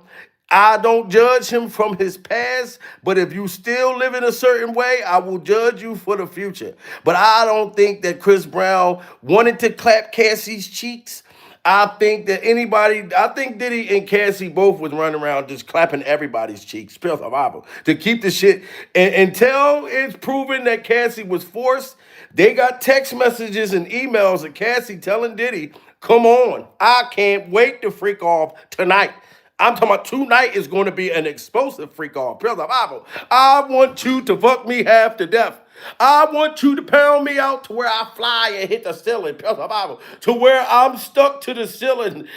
I don't judge him from his past, but if you still live in a certain way, I will judge you for the future. But I don't think that Chris Brown wanted to clap Cassie's cheeks. I think Diddy and Cassie both was running around just clapping everybody's cheeks, pure survival, to keep the shit. And until it's proven that Cassie was forced, they got text messages and emails of Cassie telling Diddy, come on, I can't wait to freak off tonight. I'm talking about tonight is going to be an explosive freak off. Pure survival. I want you to fuck me half to death. I want you to pound me out to where I fly and hit the ceiling, pure survival, to where I'm stuck to the ceiling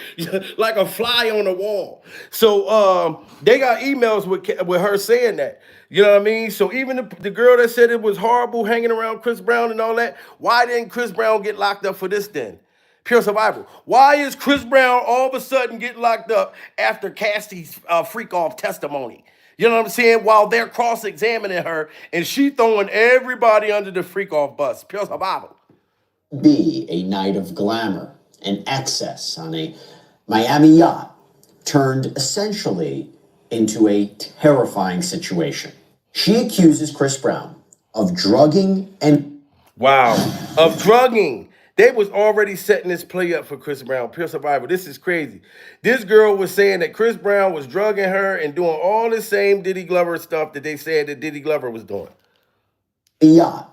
like a fly on the wall. So they got emails with her saying that. You know what I mean? So even the girl that said it was horrible hanging around Chris Brown and all that, why didn't Chris Brown get locked up for this then? Pure survival. Why is Chris Brown all of a sudden getting locked up after Cassie's freak off testimony? You know what I'm saying? While they're cross-examining her and she throwing everybody under the freak off bus. Pure survival. Be a night of glamour and excess on a Miami yacht turned essentially into a terrifying situation. She accuses Chris Brown of drugging and of drugging. They was already setting this play up for Chris Brown, pure survival. This is crazy. This girl was saying that Chris Brown was drugging her and doing all the same Diddy Glover stuff that they said that Diddy Glover was doing. A yacht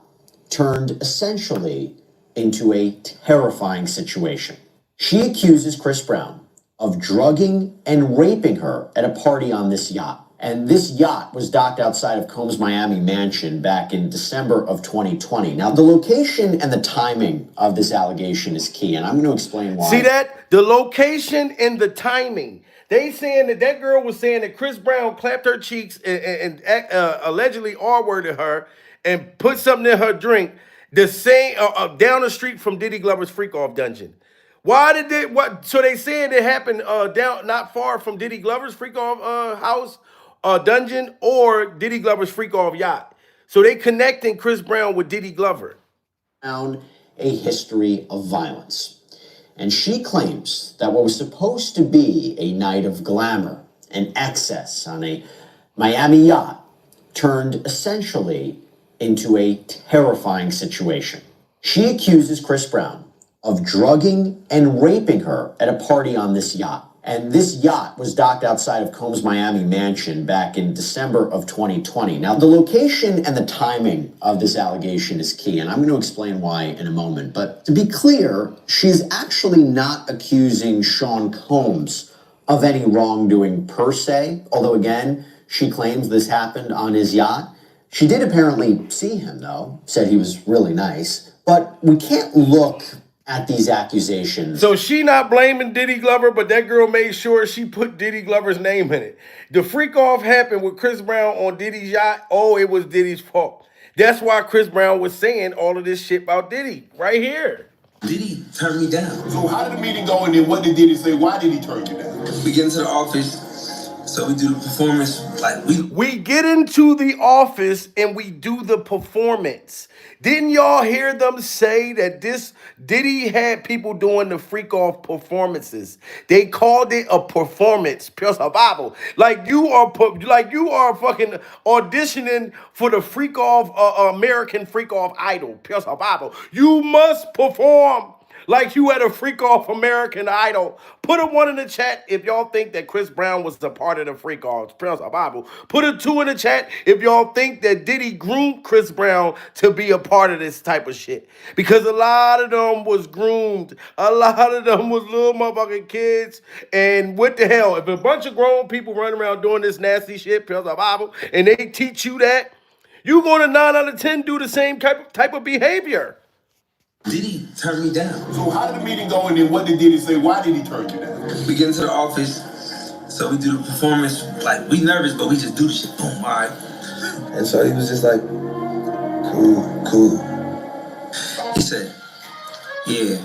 turned essentially into a terrifying situation. She accuses Chris Brown of drugging and raping her at a party on this yacht. And this yacht was docked outside of Combs' Miami mansion back in December of 2020. Now, the location and the timing of this allegation is key, and I'm going to explain why. See that? The location and the timing. They saying that girl was saying that Chris Brown clapped her cheeks and allegedly R-worded her and put something in her drink the same down the street from Diddy Glover's freak off dungeon. Why did they? What? So they saying it happened down not far from Diddy Glover's freak off house, dungeon, or Diddy Glover's freak off yacht. So they connecting Chris Brown with Diddy Glover. Found a history of violence, and she claims that what was supposed to be a night of glamour and excess on a Miami yacht turned essentially into a terrifying situation. She accuses Chris Brown of drugging and raping her at a party on this yacht. And this yacht was docked outside of Combs' Miami mansion back in December of 2020. Now, the location and the timing of this allegation is key, and I'm going to explain why in a moment. But to be clear, she's actually not accusing Sean Combs of any wrongdoing per se, although again, she claims this happened on his yacht. She did apparently see him, though, said he was really nice, but we can't look at these accusations. So she not blaming Diddy Glover, but that girl made sure she put Diddy Glover's name in it. The freak off happened with Chris Brown on Diddy's yacht. Oh, it was Diddy's fault. That's why Chris Brown was saying all of this shit about Diddy right here. Diddy turned me down. So how did the meeting go, and then what did Diddy say? Why did he turn you down? We get into the office, so we do the performance. We get into the office and we do the performance. Didn't y'all hear them say that this Diddy had people doing the freak off performances? They called it a performance, pure survival. Like you are fucking auditioning for the freak off American freak off idol, pure survival. You must perform like you had a freak off American Idol. Put a 1 in the chat if y'all think that Chris Brown was a part of the freak off Pure survival. Put a 2 in the chat if y'all think that Diddy groomed Chris Brown to be a part of this type of shit. Because a lot of them was groomed. A lot of them was little motherfucking kids. And what the hell? If a bunch of grown people run around doing this nasty shit, Pure survival, and they teach you that, you're going to 9 out of 10 do the same type of behavior. Diddy turned me down. So how did the meeting go, and then what did Diddy say? Why did he turn you down? We get into the office, so we do the performance. Like, we nervous, but we just do the shit. Boom, all right. And so he was just like, cool. He said, yeah,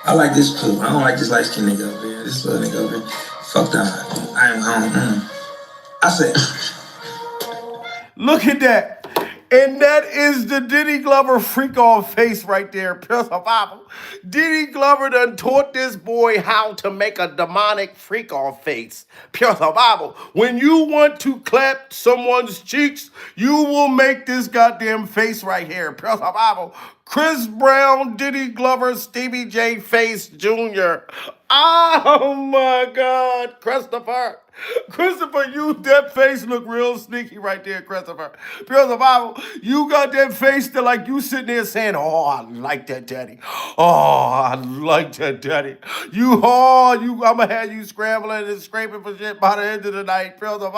I like this cool. I don't like this light-skinned nigga over here. This little nigga over here. Fuck that. I ain't home. I said, look at that. And that is the Diddy Glover freak off face right there. Pure survival. Diddy Glover done taught this boy how to make a demonic freak off face. Pure survival. When you want to clap someone's cheeks, you will make this goddamn face right here. Pure survival. Chris Brown, Diddy Glover, Stevie J Face Jr. Oh my God, Christopher. Christopher, that face look real sneaky right there, Christopher. Because of you got that face that like you sitting there saying, "Oh, I like that daddy. Oh, I like that daddy." I'ma have you scrambling and scraping for shit by the end of the night, because of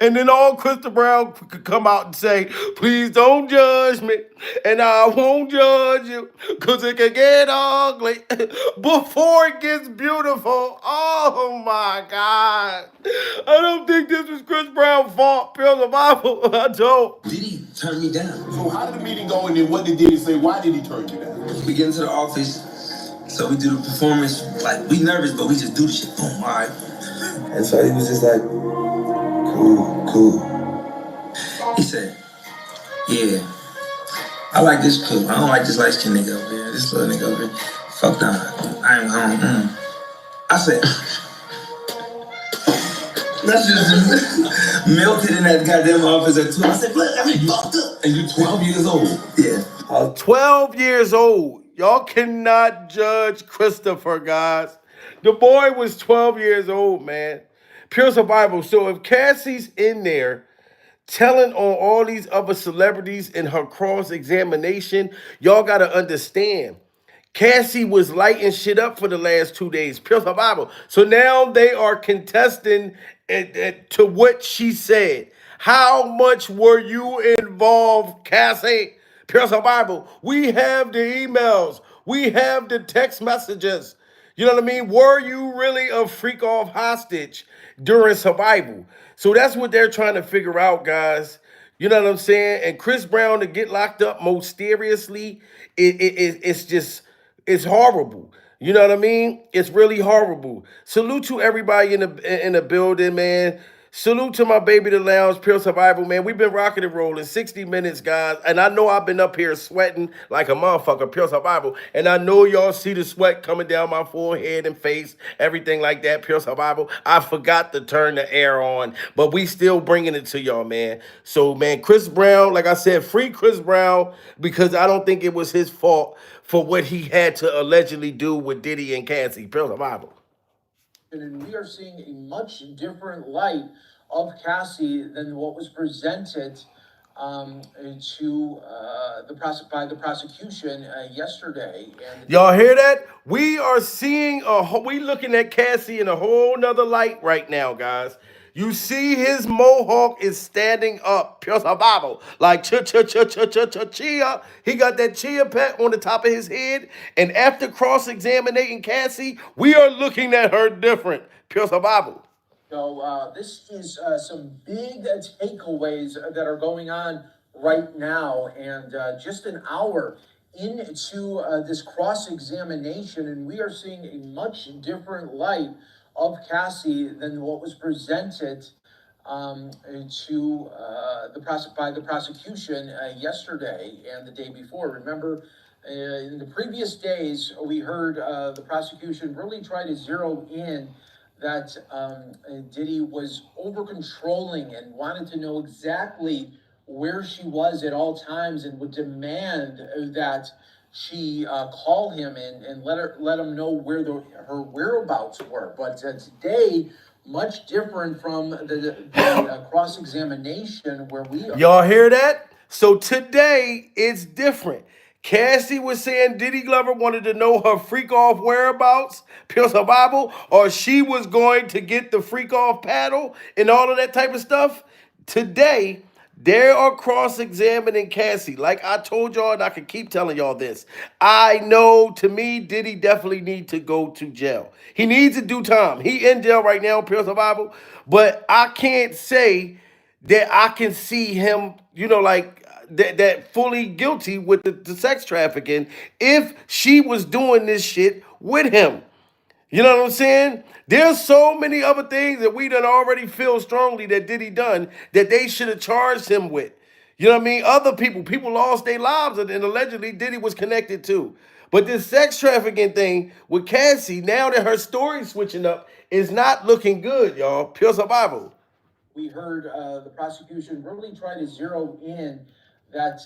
And then all Christopher Brown could come out and say, "Please don't judge me, and I won't judge you, cause it can get ugly before it gets beautiful." Oh my God. I don't think this was Chris Brown's fault, Pure Survival. I don't. Diddy turned me down. So how did the meeting go, and then what did Diddy say? Why did he turn you down? We get into the office, so we do the performance. Like, we nervous, but we just do the shit. Boom, all right. And so he was just like, cool. He said, yeah, I like this cool. I don't like this light skinned nigga over here. This little nigga over here. Fuck nah. I said, that's just melted in that goddamn office at 12. I said, look, I mean, fucked up. And you 12 years old. Yeah. 12 years old. Y'all cannot judge Christopher, guys. The boy was 12 years old, man. Pure survival. So if Cassie's in there telling on all these other celebrities in her cross-examination, y'all got to understand. Cassie was lighting shit up for the last 2 days. Pure survival. So now they are contesting to what she said. How much were you involved, Cassie? Pure survival. We have the emails. We have the text messages. You know what I mean? Were you really a freak off hostage during survival? So that's what they're trying to figure out, guys. You know what I'm saying? And Chris Brown to get locked up mysteriously, it's just, it's horrible. You know what I mean? It's really horrible. Salute to everybody in the building, man. Salute to my baby, the lounge, Pure Survival, man. We've been rocking and rolling 60 minutes, guys. And I know I've been up here sweating like a motherfucker, Pure Survival. And I know y'all see the sweat coming down my forehead and face, everything like that, Pure Survival. I forgot to turn the air on, but we still bringing it to y'all, man. So, man, Chris Brown, like I said, free Chris Brown, because I don't think it was his fault for what he had to allegedly do with Diddy and Cassie, Pure Survival. And we are seeing a much different light of Cassie than what was presented to by the prosecution yesterday. And y'all hear that? We are seeing we looking at Cassie in a whole nother light right now, guys. You see his mohawk is standing up, Pure survival, like chia. He got that chia pet on the top of his head. And after cross-examining Cassie, we are looking at her different, Pure survival. So this is some big takeaways that are going on right now, and just an hour into this cross-examination, and we are seeing a much different light of Cassie than what was presented to by the prosecution yesterday and the day before. Remember, in the previous days, we heard the prosecution really try to zero in that Diddy was over controlling and wanted to know exactly where she was at all times, and would demand that she call him and let him know where her whereabouts were. But today, much different from the cross-examination where we are. Y'all hear that? So today it's different. Cassie was saying Diddy Glover wanted to know her freak off whereabouts, Pure survival, or she was going to get the freak off paddle and all of that type of stuff. Today, they are cross-examining Cassie. Like I told y'all, and I can keep telling y'all this. I know, to me, Diddy definitely need to go to jail. He needs to do time. He in jail right now, Pure survival. But I can't say that I can see him, like that fully guilty with the sex trafficking if she was doing this shit with him. You know what I'm saying? There's so many other things that we done already feel strongly that Diddy done that they should have charged him with. You know what I mean? Other people lost their lives, and allegedly Diddy was connected too. But this sex trafficking thing with Cassie, now that her story's switching up, is not looking good, y'all. Pure survival. We heard the prosecution really try to zero in that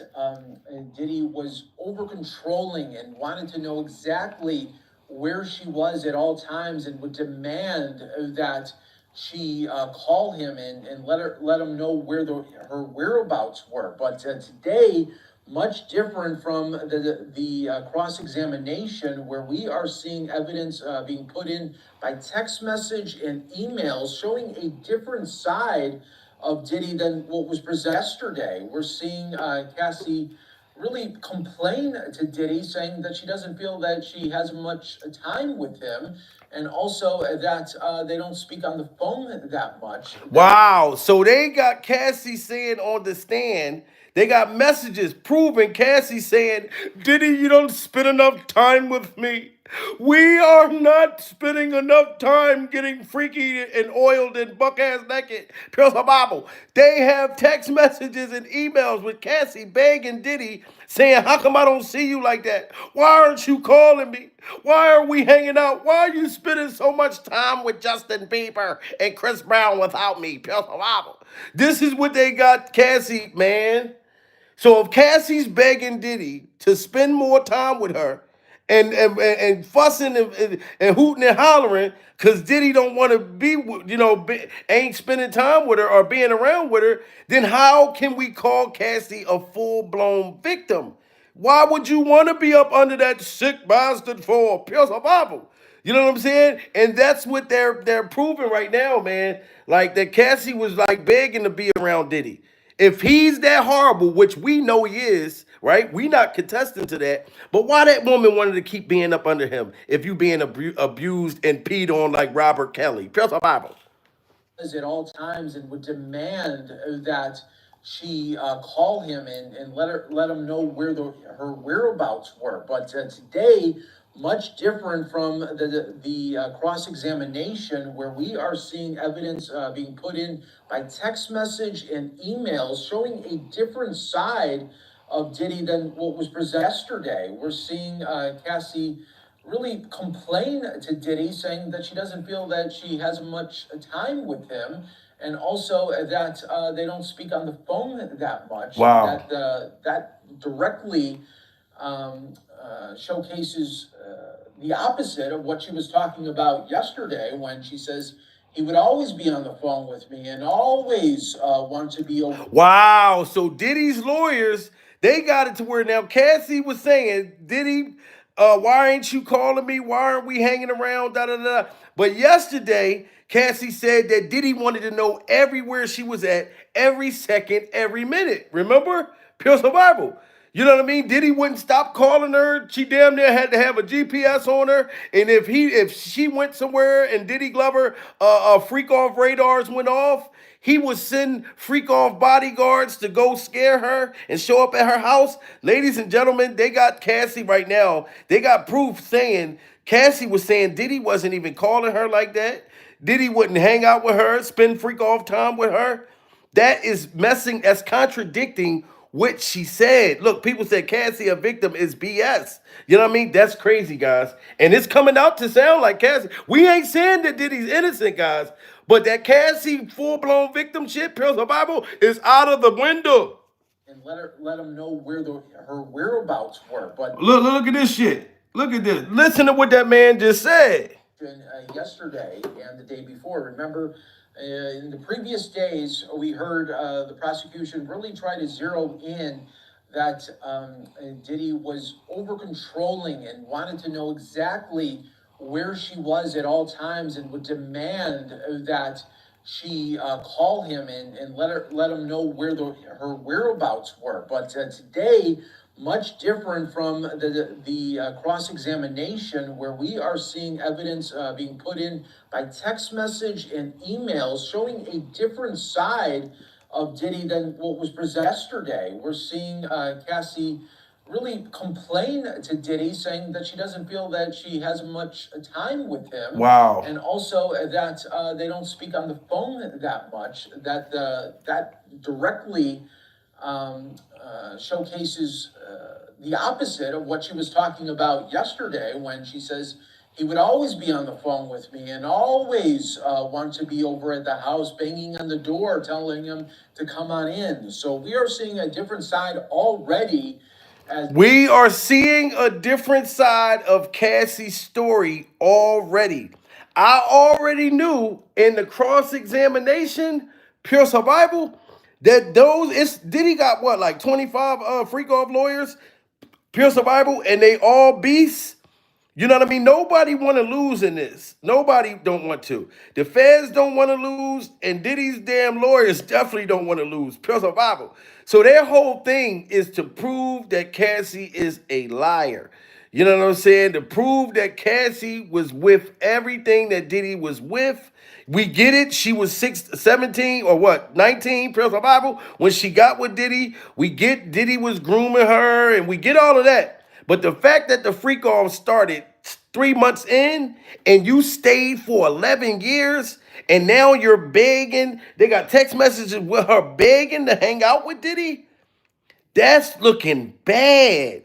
Diddy was over controlling and wanted to know exactly where she was at all times and would demand that she call him and let him know where her whereabouts were. But today, much different from the cross-examination, where we are seeing evidence being put in by text message and emails showing a different side of Diddy than what was presented yesterday. We're seeing Cassie really complain to Diddy, saying that she doesn't feel that she has much time with him, and also that they don't speak on the phone that much. Wow. So they got Cassie saying on the stand, they got messages proving Cassie saying, Diddy, you don't spend enough time with me. We are not spending enough time getting freaky and oiled and buck ass naked. Pure Bible. They have text messages and emails with Cassie begging Diddy, saying, how come I don't see you like that? Why aren't you calling me? Why are we hanging out? Why are you spending so much time with Justin Bieber and Chris Brown without me? Pure Bible. This is what they got Cassie, man. So if Cassie's begging Diddy to spend more time with her and fussing and hooting and hollering because Diddy don't want to be, ain't spending time with her or being around with her, then how can we call Cassie a full-blown victim? Why would you want to be up under that sick bastard for pure survival? You know what I'm saying? And that's what they're proving right now, man. Like that Cassie was like begging to be around Diddy. If he's that horrible, which we know he is, right? We not contesting to that. But why that woman wanted to keep being up under him if you being abused and peed on like Robert Kelly? Pure survival. At all times and would demand that she call him and let him know where her whereabouts were. But today, much different from the cross-examination, where we are seeing evidence being put in by text message and emails showing a different side of Diddy than what was presented yesterday. We're seeing Cassie really complain to Diddy, saying that she doesn't feel that she has much time with him, and also that they don't speak on the phone that much. Wow. That directly showcases the opposite of what she was talking about yesterday when she says he would always be on the phone with me and always want to be over. Wow. So Diddy's lawyers, they got it to where now Cassie was saying, Diddy, why ain't you calling me? Why aren't we hanging around? Da da da. But yesterday, Cassie said that Diddy wanted to know everywhere she was at, every second, every minute. Remember? Pure survival. You know what I mean? Diddy wouldn't stop calling her. She damn near had to have a GPS on her. And if she went somewhere and Diddy Glover freak off radars went off, he would send freak off bodyguards to go scare her and show up at her house. Ladies and gentlemen, they got Cassie right now. They got proof saying Cassie was saying Diddy wasn't even calling her like that. Diddy wouldn't hang out with her, spend freak off time with her. That is messing, that's contradicting what she said. Look, people said Cassie a victim is BS. You know what I mean? That's crazy, guys. And it's coming out to sound like Cassie. We ain't saying that Diddy's innocent, guys. But that Cassie full-blown victim shit, Pure Survival, is out of the window. And let him know where her whereabouts were. But look at this shit. Look at this. Listen to what that man just said. Yesterday and the day before. Remember, in the previous days, we heard the prosecution really try to zero in that Diddy was over controlling and wanted to know exactly where she was at all times and would demand that she call him and let him know where her whereabouts were. But today, much different from the cross-examination, where we are seeing evidence being put in by text message and emails showing a different side of Diddy than what was presented yesterday. We're seeing Cassie really complain to Diddy, saying that she doesn't feel that she has much time with him. Wow. And also that they don't speak on the phone that much. That directly showcases the opposite of what she was talking about yesterday when she says he would always be on the phone with me and always want to be over at the house, banging on the door, telling him to come on in. So we are seeing a different side already. We are seeing a different side of Cassie's story already. I already knew in the cross-examination, pure survival, that Diddy got what, like 25 freak off lawyers, pure survival, and they all beasts. You know what I mean? Nobody want to lose in this. Nobody don't want to. The feds don't want to lose, and Diddy's damn lawyers definitely don't want to lose. Pure survival. So their whole thing is to prove that Cassie is a liar. You know what I'm saying? To prove that Cassie was with everything that Diddy was with. We get it. She was 17 or what, 19, pure survival, when she got with Diddy. We get Diddy was grooming her, and we get all of that. But the fact that the freak off started 3 months in and you stayed for 11 years and now you're begging, they got text messages with her begging to hang out with Diddy, that's looking bad.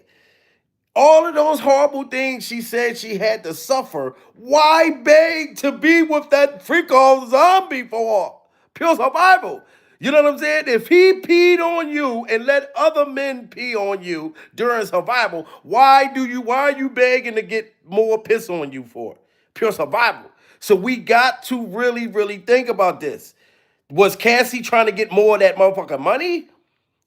All of those horrible things she said she had to suffer, why beg to be with that freak off zombie for? Pure survival. You know what I'm saying? If he peed on you and let other men pee on you during survival, why are you begging to get more piss on you for? Pure survival. So we got to really, really think about this. Was Cassie trying to get more of that motherfucking money?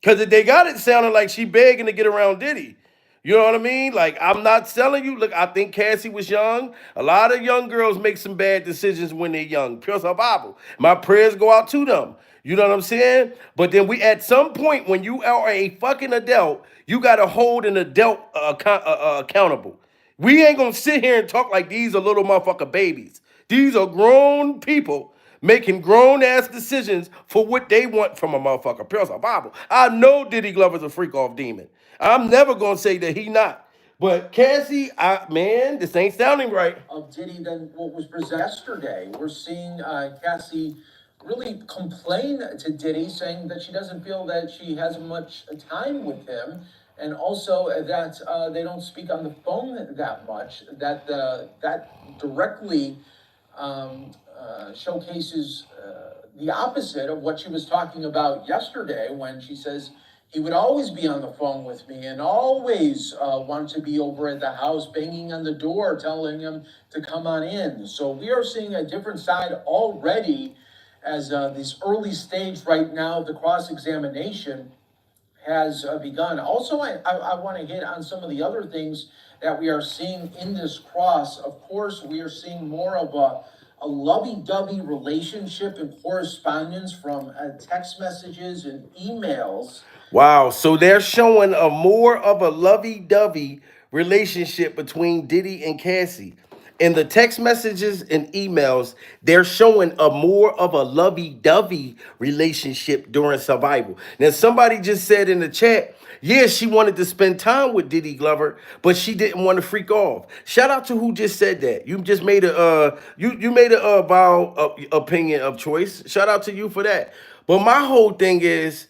Because if they got it sounding like she begging to get around Diddy. You know what I mean? Like, I'm not selling you. Look, I think Cassie was young. A lot of young girls make some bad decisions when they're young. Pure survival. My prayers go out to them. You know what I'm saying? But then at some point, when you are a fucking adult, you got to hold an adult accountable. We ain't going to sit here and talk like these are little motherfucker babies. These are grown people making grown ass decisions for what they want from a motherfucker. Pure survival. I know Diddy Glover's a freak off demon. I'm never gonna say that he not. But Cassie, man, this ain't sounding right. Of Diddy than what was presented yesterday. We're seeing Cassie really complain to Diddy, saying that she doesn't feel that she has much time with him, and also that they don't speak on the phone that much. That directly showcases the opposite of what she was talking about yesterday when she says he would always be on the phone with me and always want to be over at the house, banging on the door, telling him to come on in. So we are seeing a different side already as this early stage right now of the cross-examination has begun. Also, I want to hit on some of the other things that we are seeing in this cross. Of course, we are seeing more of a lovey-dovey relationship and correspondence from text messages and emails. Wow, so they're showing a more of a lovey-dovey relationship between Diddy and Cassie. In the text messages and emails, they're showing a more of a lovey-dovey relationship during survival. Now, somebody just said in the chat, yeah, she wanted to spend time with Diddy Glover, but she didn't want to freak off. Shout out to who just said that. You just made a you made a opinion of choice. Shout out to you for that. But my whole thing is,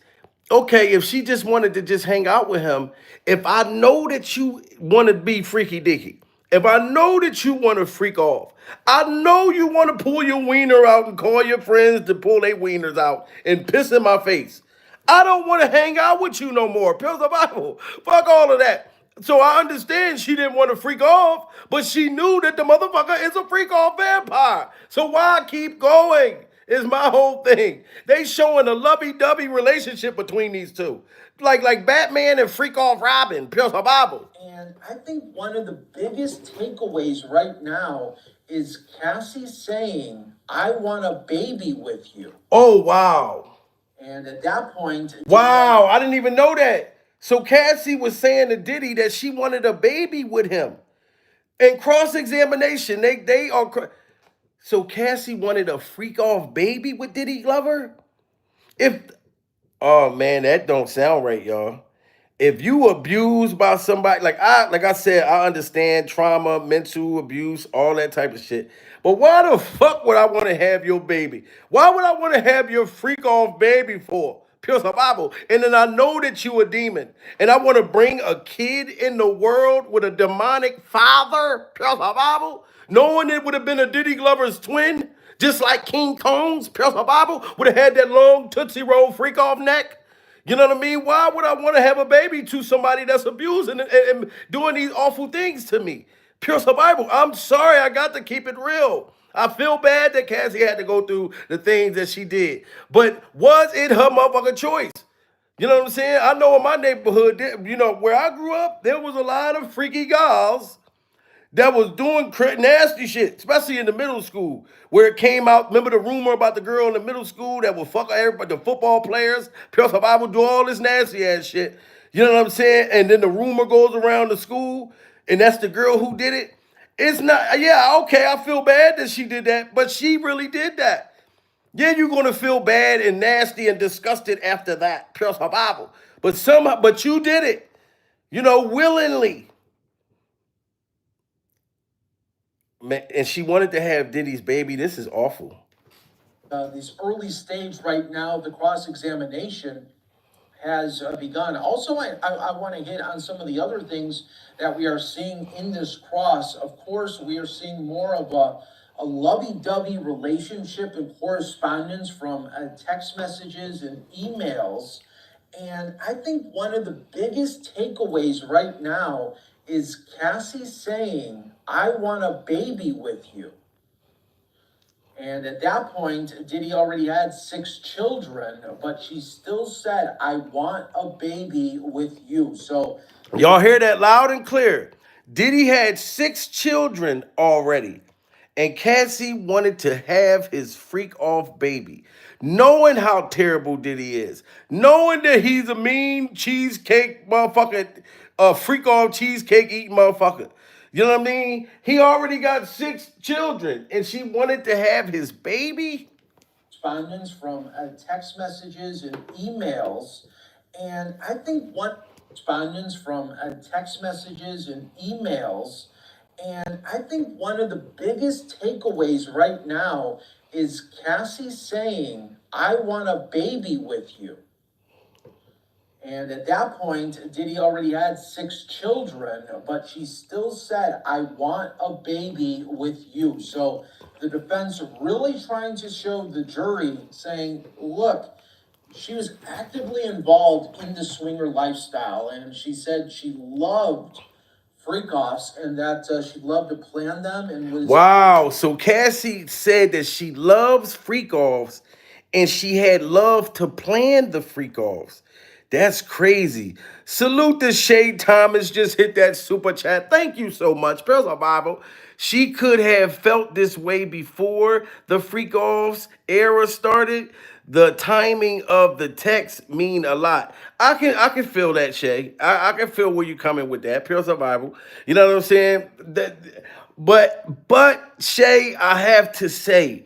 okay, if she just wanted to just hang out with him, if I know that you want to be freaky dicky, if I know that you want to freak off, I know you want to pull your wiener out and call your friends to pull their wieners out and piss in my face. I don't want to hang out with you no more. Pure survival. Fuck all of that. So I understand she didn't want to freak off, but she knew that the motherfucker is a freak off vampire. So why keep going? Is my whole thing. They showing a lovey-dovey relationship between these two. Like Batman and freak off Robin, pure survival. And I think one of the biggest takeaways right now is Cassie saying, I want a baby with you. Oh, wow. And at that point, wow, I didn't even know that. So Cassie was saying to Diddy that she wanted a baby with him. In cross-examination, they are... So Cassie wanted a freak off baby with Diddy Glover? Oh man, that don't sound right, y'all. If you abused by somebody, like I said, I understand trauma, mental abuse, all that type of shit. But why the fuck would I want to have your baby? Why would I want to have your freak off baby for? Pure survival. And then I know that you a demon. And I want to bring a kid in the world with a demonic father, pure survival, knowing it would have been a Diddy Glover's twin, just like King Kong's, pure survival, would have had that long Tootsie Roll freak off neck. You know what I mean? Why would I want to have a baby to somebody that's abusing and doing these awful things to me? Pure survival. I'm sorry, I got to keep it real. I feel bad that Cassie had to go through the things that she did. But was it her motherfucking choice? You know what I'm saying? I know in my neighborhood, you know, where I grew up, there was a lot of freaky gals that was doing nasty shit, especially in the middle school, where it came out. Remember the rumor about the girl in the middle school that would fuck everybody, the football players, pure survival, do all this nasty ass shit. You know what I'm saying? And then the rumor goes around the school, and that's the girl who did it. It's not, yeah, okay, I feel bad that she did that, but she really did that. Yeah, you're gonna feel bad and nasty and disgusted after that, pure survival. But you did it, you know, willingly. Man, and she wanted to have Diddy's baby. This is awful. This early stage right now, the cross-examination has begun. Also, I want to hit on some of the other things that we are seeing in this cross. Of course, we are seeing more of a lovey-dovey relationship and correspondence from text messages and emails. And I think one of the biggest takeaways right now is Cassie saying, I want a baby with you. And at that point, Diddy already had 6 children, but she still said, I want a baby with you. So, y'all hear that loud and clear. Diddy had 6 children already. And Cassie wanted to have his freak off baby. Knowing how terrible Diddy is. Knowing that he's a mean cheesecake motherfucker, a freak off cheesecake eating motherfucker. You know what I mean? He already got 6 children and she wanted to have his baby? Correspondence from text messages and emails. And I think one correspondence from text messages and emails. And I think one of the biggest takeaways right now is Cassie saying, I want a baby with you. And at that point, Diddy already had 6 children, but she still said, I want a baby with you. So the defense really trying to show the jury, saying, look, she was actively involved in the swinger lifestyle, and she said she loved freak-offs and that she loved to plan them and was... Wow, so Cassie said that she loves freak-offs and she had love to plan the freak-offs. That's crazy. Salute to Shay Thomas, just hit that super chat. Thank you so much. Personal Bible. She could have felt this way before the freak-offs era started. The timing of the text mean a lot. I can feel that, Shay. I can feel where you're coming with that. Pure survival. You know what I'm saying? But Shay, I have to say,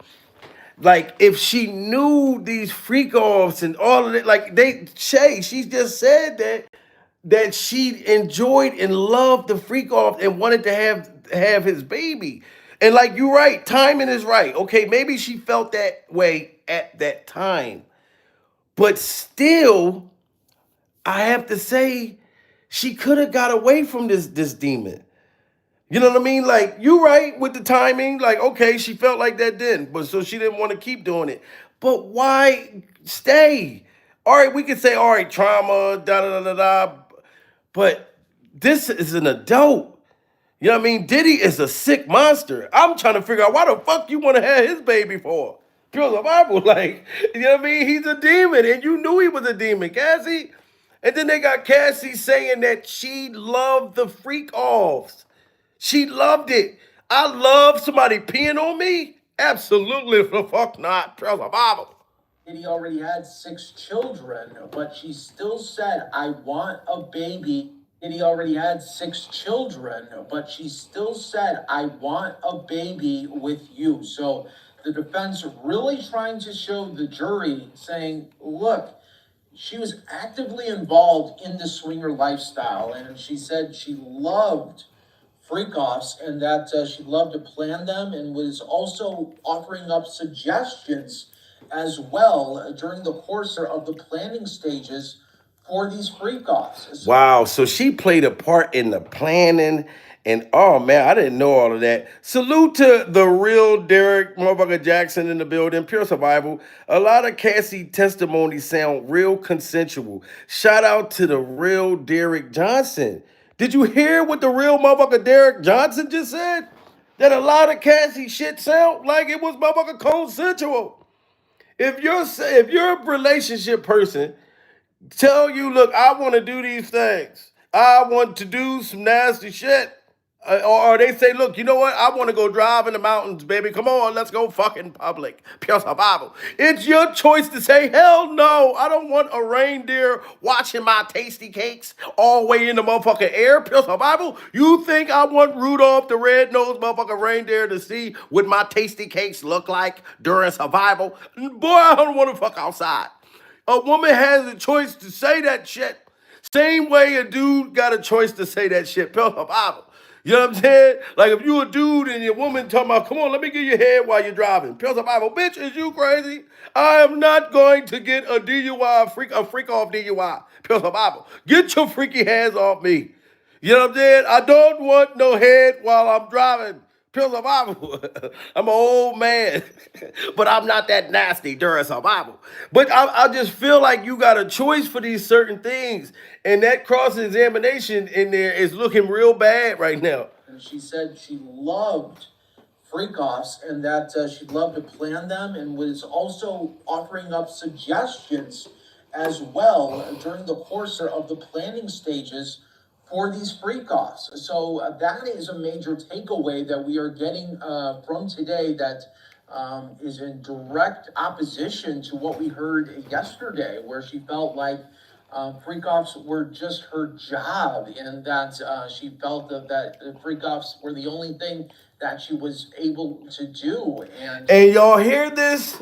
like, if she knew these freak offs and all of it, like she just said that she enjoyed and loved the freak off and wanted to have his baby. And like you're right, timing is right. Okay, maybe she felt that way at that time. But still, I have to say, she could have got away from this demon. You know what I mean? Like, you right with the timing. Like, okay, she felt like that then, but so she didn't want to keep doing it. But why stay? All right, we could say, all right, trauma, da da da da da. But this is an adult. You know what I mean? Diddy is a sick monster. I'm trying to figure out why the fuck you want to have his baby for? Pure survival, like, you know what I mean? He's a demon, and you knew he was a demon, Cassie. And then they got Cassie saying that she loved the freak offs. She loved it. I love somebody peeing on me? Absolutely the fuck not. Pure survival. Diddy already had 6 children, but she still said, I want a baby. Diddy already had 6 children, but she still said, I want a baby with you. So the defense really trying to show the jury, saying, look, she was actively involved in the swinger lifestyle, and she said she loved freak-offs and that she loved to plan them and was also offering up suggestions as well during the course of the planning stages for these freak-offs. Wow, so she played a part in the planning, and oh man, I didn't know all of that. Salute to the real Derek motherfucker Jackson in the building, pure survival. A lot of Cassie testimonies sound real consensual. Shout out to the real Derek Johnson. Did you hear what the real motherfucker Derek Johnson just said? That a lot of Cassie shit sound like it was motherfucker consensual. If you're a relationship person, tell you, look, I want to do these things. I want to do some nasty shit. Or they say, look, you know what? I want to go drive in the mountains, baby. Come on, let's go fucking public. Pure survival. It's your choice to say, hell no, I don't want a reindeer watching my tasty cakes all the way in the motherfucking air. Pure survival. You think I want Rudolph the red-nosed motherfucking reindeer to see what my tasty cakes look like during survival? Boy, I don't want to fuck outside. A woman has a choice to say that shit. Same way a dude got a choice to say that shit. Pure survival. You know what I'm saying? Like if you a dude and your woman talking about, come on, let me give you a head while you're driving. Pure survival. Bitch, is you crazy? I am not going to get a DUI, a freak off DUI. Pure survival. Get your freaky hands off me. You know what I'm saying? I don't want no head while I'm driving. Pure survival. I'm an old man, but I'm not that nasty during survival. But I just feel like you got a choice for these certain things, and that cross-examination in there is looking real bad right now. And she said she loved freak-offs and that she'd love to plan them, and was also offering up suggestions as well during the course of the planning stages for these freak-offs. So that is a major takeaway that we are getting from today that is in direct opposition to what we heard yesterday, where she felt like freak-offs were just her job, and that she felt that freak-offs were the only thing that she was able to do. And y'all hear this?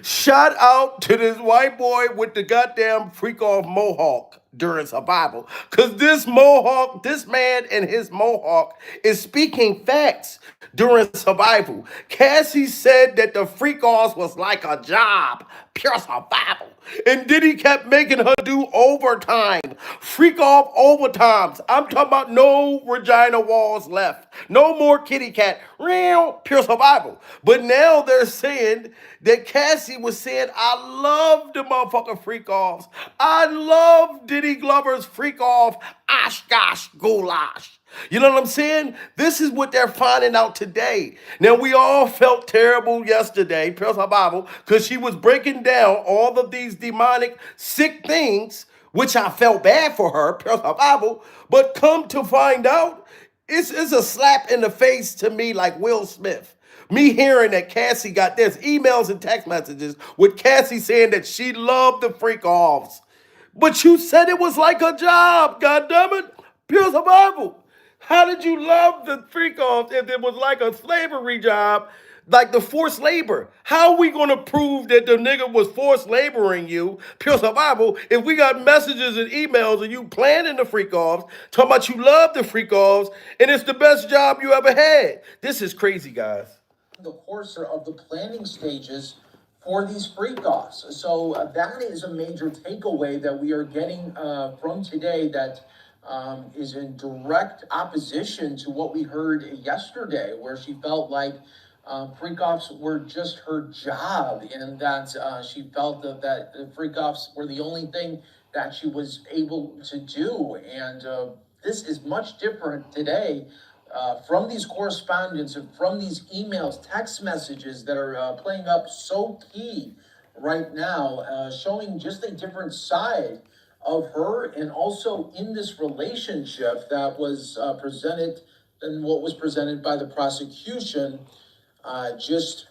Shout out to this white boy with the goddamn freak off mohawk during survival. Because this mohawk, this man and his mohawk is speaking facts during survival. Cassie said that the freak offs was like a job, pure survival. And Diddy kept making her do overtime, freak off overtimes. I'm talking about no Regina Walls left, no more kitty cat, real pure survival. But now they're saying that Cassie was saying, I love the motherfucking freak offs. I love Diddy Glover's freak off, Oshkosh goulash. You know what I'm saying? This is what they're finding out today. Now, we all felt terrible yesterday, Pure Bible, because she was breaking down all of these demonic, sick things, which I felt bad for her, Pure Bible. But come to find out, it's a slap in the face to me like Will Smith. Me hearing that Cassie got this, emails and text messages with Cassie saying that she loved the freak offs. But you said it was like a job, goddammit. Pure survival. How did you love the freak offs if it was like a slavery job, like the forced labor? How are we going to prove that the nigga was forced laboring you, pure survival, if we got messages and emails of you planning the freak offs, talking about you love the freak offs, and it's the best job you ever had? This is crazy, guys. The course of the planning stages for these freak-offs. So that is a major takeaway that we are getting from today that is in direct opposition to what we heard yesterday, where she felt like freak-offs were just her job, and that she felt that the freak-offs were the only thing that she was able to do. And this is much different today from these correspondence and from these emails, text messages that are playing up so key right now, showing just a different side of her, and also in this relationship that was presented and what was presented by the prosecution just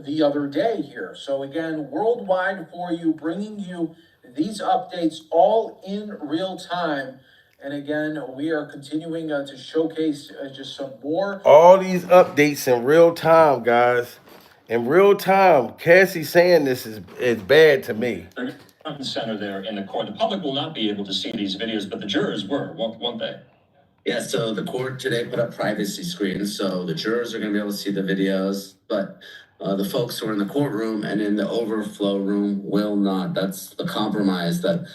the other day here. So again, worldwide for you, bringing you these updates all in real time. And again, we are continuing to showcase just some more. All these updates in real time, guys. In real time. Cassie saying this is bad to me. Front and center there in the court. The public will not be able to see these videos, but the jurors won't they? Yeah, so the court today put up privacy screens, so the jurors are going to be able to see the videos. But the folks who are in the courtroom and in the overflow room will not. That's the compromise that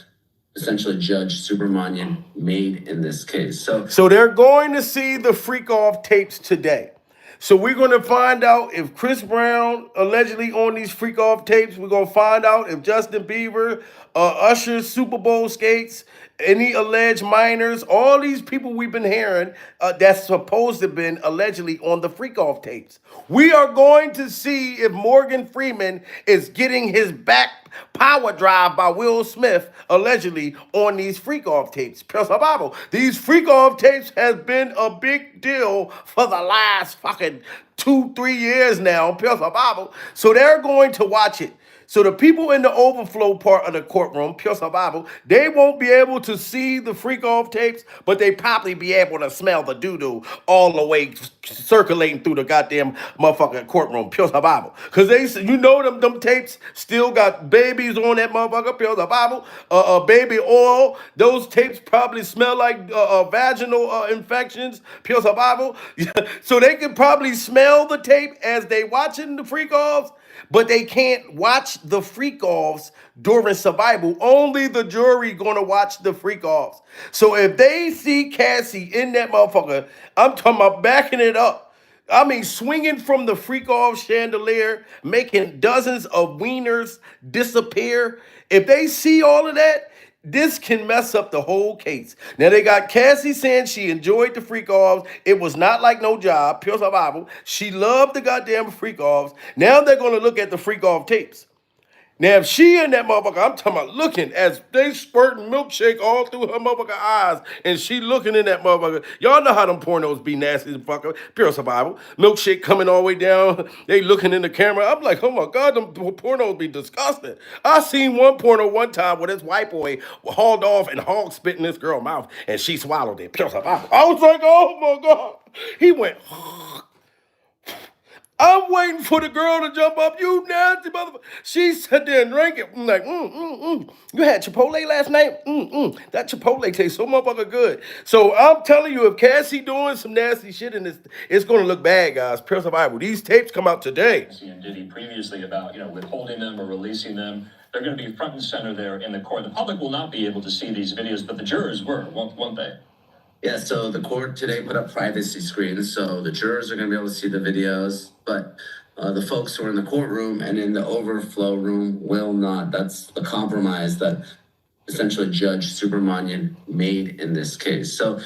essentially Judge Subramanian made in this case. So they're going to see the freak off tapes today. So we're going to find out if Chris Brown allegedly on these freak off tapes. We're going to find out if Justin Bieber, Usher's Super Bowl skates, any alleged minors, all these people we've been hearing that's supposed to have been allegedly on the freak off tapes. We are going to see if Morgan Freeman is getting his back power drive by Will Smith allegedly on these freak off tapes. Plus the Bible. These freak off tapes has been a big deal for the last fucking 2-3 years now. Plus the Bible. So they're going to watch it. So the people in the overflow part of the courtroom, pure survival, they won't be able to see the freak off tapes, but they probably be able to smell the doo-doo all the way circulating through the goddamn motherfucking courtroom, pure survival. Cause them tapes still got babies on that motherfucker, pure survival, baby oil. Those tapes probably smell like vaginal infections, pure survival. So they can probably smell the tape as they watching the freak offs, but they can't watch the freak offs during survival. Only the jury gonna watch the freak offs. So if they see Cassie in that motherfucker, I'm talking about backing it up. I mean, swinging from the freak off chandelier, making dozens of wieners disappear. If they see all of that, this can mess up the whole case. Now they got Cassie saying she enjoyed the freak offs. It was not like no job, pure survival. She loved the goddamn freak offs. Now they're gonna look at the freak off tapes. Now, if she in that motherfucker, I'm talking about looking as they squirting milkshake all through her motherfucker eyes, and she looking in that motherfucker. Y'all know how them pornos be nasty as fucker. Pure survival. Milkshake coming all the way down. They looking in the camera. I'm like, oh my God, them pornos be disgusting. I seen one porno one time where this white boy hauled off and hog spit in this girl's mouth, and she swallowed it. Pure survival. I was like, oh my God. He went, I'm waiting for the girl to jump up. You nasty motherfucker. She sat there and drank it. I'm like, You had Chipotle last night? That Chipotle tastes so motherfucker good. So I'm telling you, if Cassie doing some nasty shit in this, it's going to look bad, guys. Pure survival. These tapes come out today. And Diddy previously about, withholding them or releasing them. They're going to be front and center there in the court. The public will not be able to see these videos, but the jurors won't they? Yeah, so the court today put up privacy screens, so the jurors are going to be able to see the videos, but the folks who are in the courtroom and in the overflow room will not. That's the compromise that essentially Judge Subramanian made in this case. So,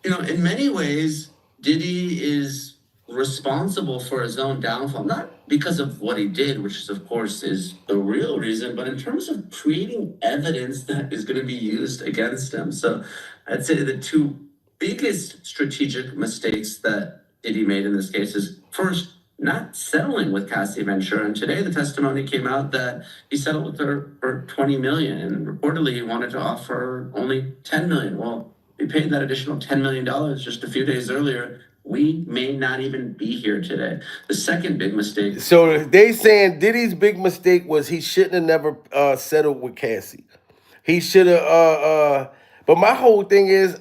in many ways, Diddy is responsible for his own downfall, not because of what he did, which is, of course, is the real reason, but in terms of creating evidence that is going to be used against him. So I'd say the two biggest strategic mistakes that Diddy made in this case is, first, not settling with Cassie Ventura. And today the testimony came out that he settled with her for $20 million, and reportedly he wanted to offer only $10 million. Well, we paid that additional $10 million just a few days earlier. We may not even be here today. The second big mistake. So they saying Diddy's big mistake was he shouldn't have never settled with Cassie. He should have. But my whole thing is,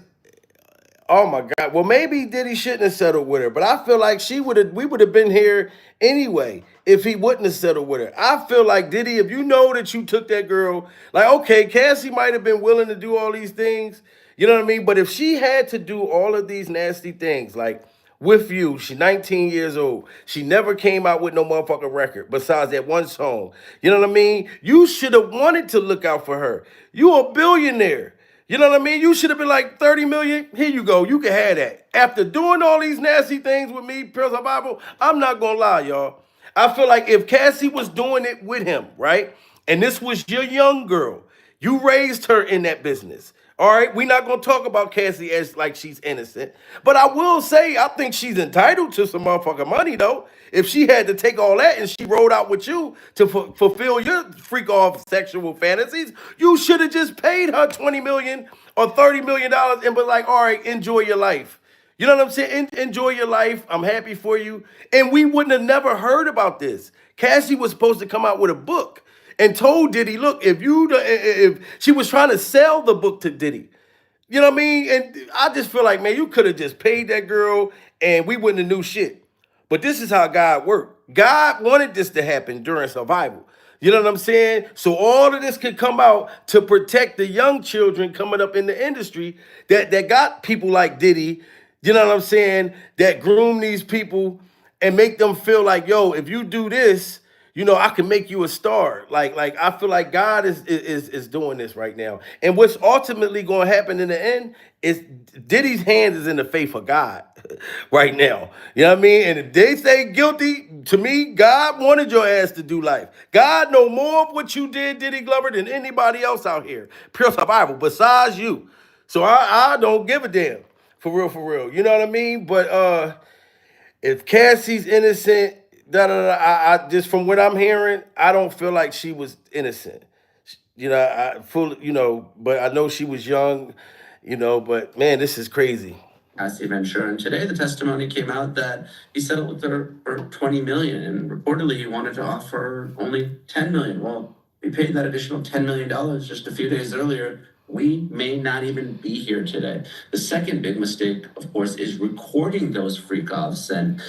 oh my God. Well, maybe Diddy shouldn't have settled with her, but I feel like we would have been here anyway if he wouldn't have settled with her. I feel like Diddy, if you know that you took that girl, like, okay, Cassie might have been willing to do all these things, you know what I mean? But if she had to do all of these nasty things, like with you, she's 19 years old. She never came out with no motherfucking record besides that one song. You know what I mean? You should have wanted to look out for her. You a billionaire. You know what I mean? You should have been like 30 million. Here you go. You can have that. After doing all these nasty things with me, Pure Survival, I'm not going to lie, y'all. I feel like if Cassie was doing it with him, right? And this was your young girl, you raised her in that business. All right, we're not going to talk about Cassie as like she's innocent. But I will say, I think she's entitled to some motherfucking money, though. If she had to take all that and she rode out with you to fulfill your freak off sexual fantasies, you should have just paid her $20 million or $30 million and been like, all right, enjoy your life. You know what I'm saying? Enjoy your life. I'm happy for you. And we wouldn't have never heard about this. Cassie was supposed to come out with a book and told Diddy, look, if she was trying to sell the book to Diddy, you know what I mean? And I just feel like, man, you could have just paid that girl and we wouldn't have knew shit. But this is how God worked. God wanted this to happen during survival. You know what I'm saying? So all of this could come out to protect the young children coming up in the industry that got people like Diddy, you know what I'm saying, that groom these people and make them feel like, yo, if you do this, you know, I can make you a star. Like I feel like God is doing this right now. And what's ultimately going to happen in the end is Diddy's hand is in the faith of God right now. You know what I mean? And if they say guilty, to me, God wanted your ass to do life. God know more of what you did, Diddy Glover, than anybody else out here. Pure survival, besides you. So I don't give a damn. For real, for real. You know what I mean? But if Cassie's innocent, I just from what I'm hearing, I don't feel like she was innocent. You know, but I know she was young, but man, this is crazy. Cassie Ventura, and today the testimony came out that he settled with her for 20 million, and reportedly he wanted to offer only 10 million. Well, we paid that additional $10 million just a few days earlier. We may not even be here today. The second big mistake, of course, is recording those freak offs, and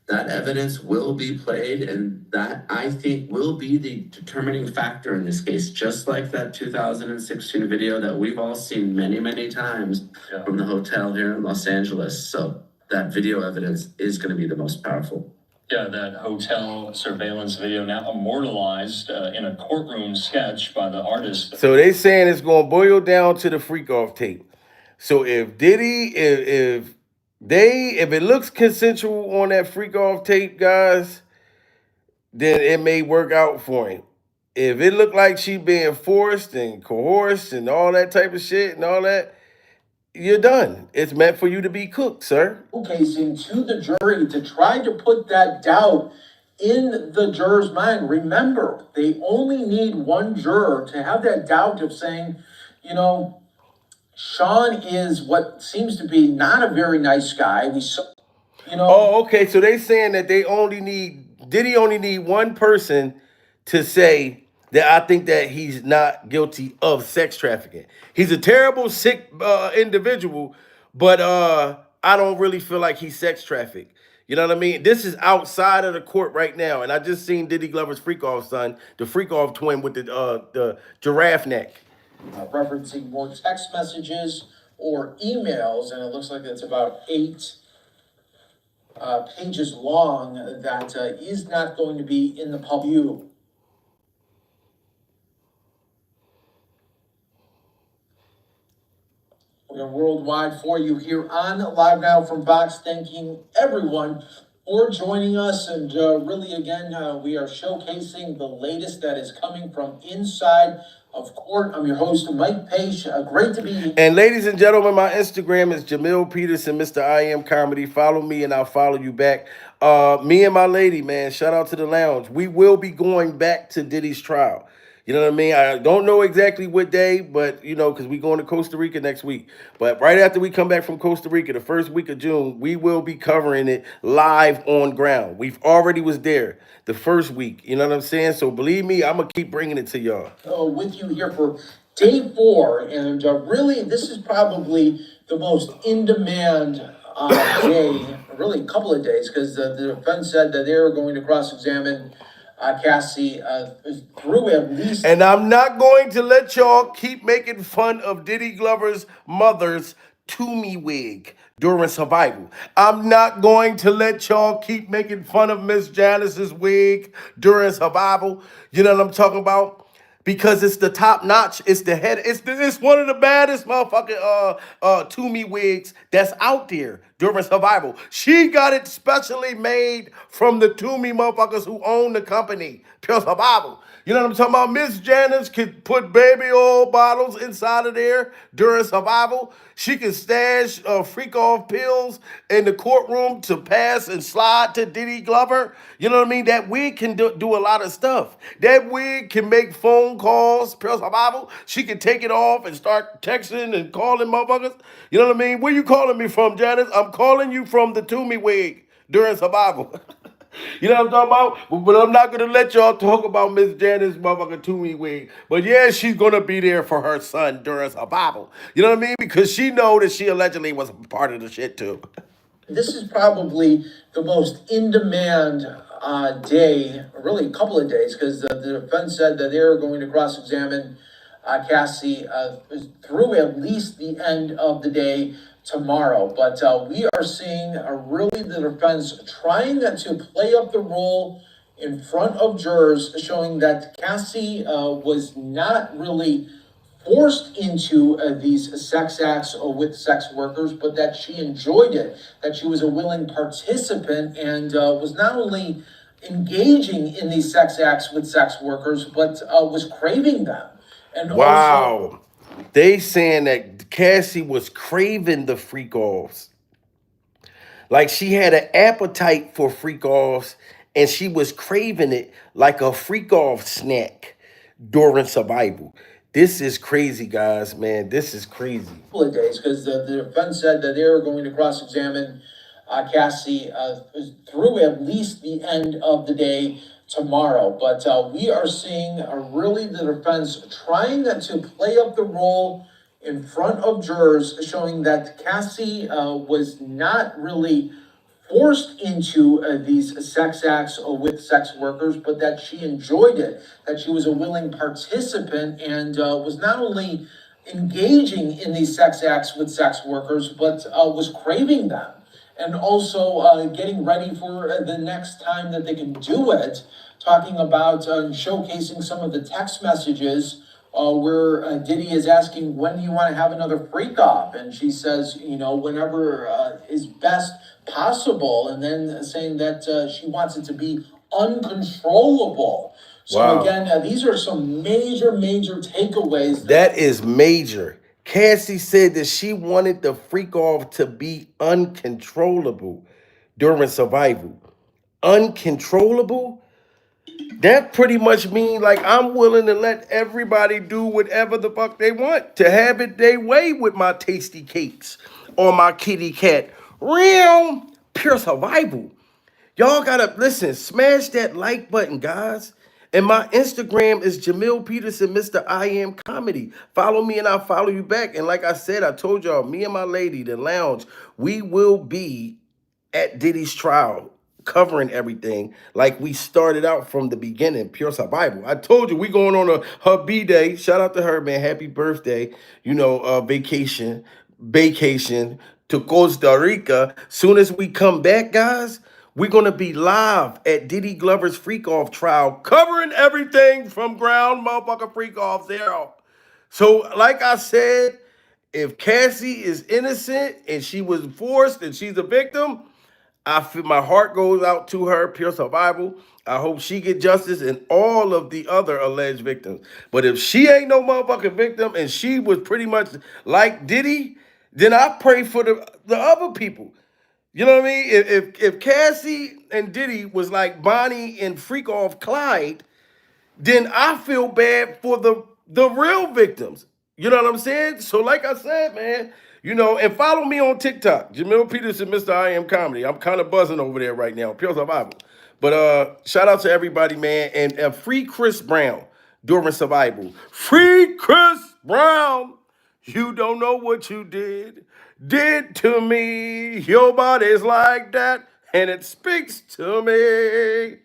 that evidence will be played, and that, I think, will be the determining factor in this case, just like that 2016 video that we've all seen many, many times from the hotel here in Los Angeles. So that video evidence is going to be the most powerful. Yeah, that hotel surveillance video now immortalized in a courtroom sketch by the artist. So they saying it's going to boil down to the freak off tape. So if Diddy, if it looks consensual on that freak off tape, guys, then it may work out for him. If it looked like she being forced and coerced and all that type of shit and all that, you're done. It's meant for you to be cooked, sir. Showcasing to the jury to try to put that doubt in the juror's mind. Remember, they only need one juror to have that doubt of saying, Sean is what seems to be not a very nice guy. Oh, okay. So they saying that Diddy only need one person to say that I think that he's not guilty of sex trafficking. He's a terrible, sick individual, but I don't really feel like he's sex trafficked. You know what I mean? This is outside of the court right now, and I just seen Diddy Glover's freak off son, the freak off twin with the giraffe neck. Referencing more text messages or emails, and it looks like it's about 8 pages long that is not going to be in the public view. We are worldwide for you here on Live Now from Fox. Thanking everyone for joining us. And really, again, we are showcasing the latest that is coming from inside of court. I'm your host, Mike Page. Great to be here. And ladies and gentlemen, my Instagram is Jamil Peterson, Mr. I Am Comedy. Follow me and I'll follow you back. Me and my lady, man, shout out to the lounge. We will be going back to Diddy's trial. You know what I mean? I don't know exactly what day, but, because we going to Costa Rica next week. But right after we come back from Costa Rica, the first week of June, we will be covering it live on ground. We've already was there the first week. You know what I'm saying? So believe me, I'm going to keep bringing it to y'all. With you here for day 4. And really, this is probably the most in-demand day, really a couple of days, because the defense said that they were going to cross-examine Cassie through at least. And I'm not going to let y'all keep making fun of Diddy Glover's mother's Toomey wig during survival. I'm not going to let y'all keep making fun of Miss Janice's wig during survival. You know what I'm talking about? Because it's the top notch, it's the head, it's one of the baddest motherfucking Toomey wigs that's out there during survival. She got it specially made from the Toomey motherfuckers who own the company, Pure Survival. You know what I'm talking about? Miss Janice could put baby oil bottles inside of there during survival. She can stash freak off pills in the courtroom to pass and slide to Diddy Glover. You know what I mean? That wig can do a lot of stuff. That wig can make phone calls, Pure Survival. She can take it off and start texting and calling motherfuckers. You know what I mean? Where you calling me from, Janice? I'm calling you from the Toomey wig during survival. You know what I'm talking about? But I'm not going to let y'all talk about Miss Janice's motherfucking Toomey wig. But yeah, she's going to be there for her son during survival. You know what I mean? Because she know that she allegedly was a part of the shit too. This is probably the most in-demand day, really a couple of days, because the defense said that they were going to cross-examine Cassie through at least the end of the day tomorrow. But we are seeing really the defense trying to play up the role in front of jurors, showing that Cassie was not really forced into these sex acts with sex workers, but that she enjoyed it, that she was a willing participant and was not only engaging in these sex acts with sex workers, but was craving them. And Wow. They saying that Cassie was craving the freak offs. Like she had an appetite for freak offs and she was craving it like a freak off snack during survival. This is crazy, guys, man. This is crazy. Couple of days, because the defense said that they were going to cross-examine Cassie through at least the end of the day tomorrow. But we are seeing really the defense trying to play up the role in front of jurors, showing that Cassie was not really forced into these sex acts with sex workers, but that she enjoyed it, that she was a willing participant and was not only engaging in these sex acts with sex workers, but was craving them. And also getting ready for the next time that they can do it, talking about showcasing some of the text messages where Diddy is asking, when do you want to have another freak off? And she says, whenever is best possible. And then saying that she wants it to be uncontrollable. So Wow. again, these are some major takeaways. That is major. Cassie said that she wanted the freak off to be uncontrollable during survival. Uncontrollable? That pretty much means like I'm willing to let everybody do whatever the fuck they want, to have it their way with my tasty cakes or my kitty cat. Real pure survival. Y'all gotta listen, smash that like button, guys. And my Instagram is Jamil Peterson, Mr. I Am Comedy. Follow me and I'll follow you back. And like I said, I told y'all, me and my lady, the lounge, we will be at Diddy's trial, covering everything like we started out from the beginning, pure survival. I told you we going on her B-day. Shout out to her, man. Happy birthday. Vacation to Costa Rica. Soon as we come back, guys, we're going to be live at Diddy Glover's Freak Off trial, covering everything from ground motherfucker freak off zero. So, like I said, if Cassie is innocent and she was forced and she's a victim, I feel my heart goes out to her, pure survival. I hope she get justice and all of the other alleged victims. But if she ain't no motherfucking victim and she was pretty much like Diddy, then I pray for the other people. You know what I mean? If Cassie and Diddy was like Bonnie and Freak Off Clyde, then I feel bad for the real victims. You know what I'm saying? So like I said, man, and follow me on TikTok, Jamil Peterson, Mr. I Am Comedy. I'm kind of buzzing over there right now, pure survival. But shout out to everybody, man, and free Chris Brown during survival. Free Chris Brown. You don't know what you did to me. Your body's like that, and it speaks to me.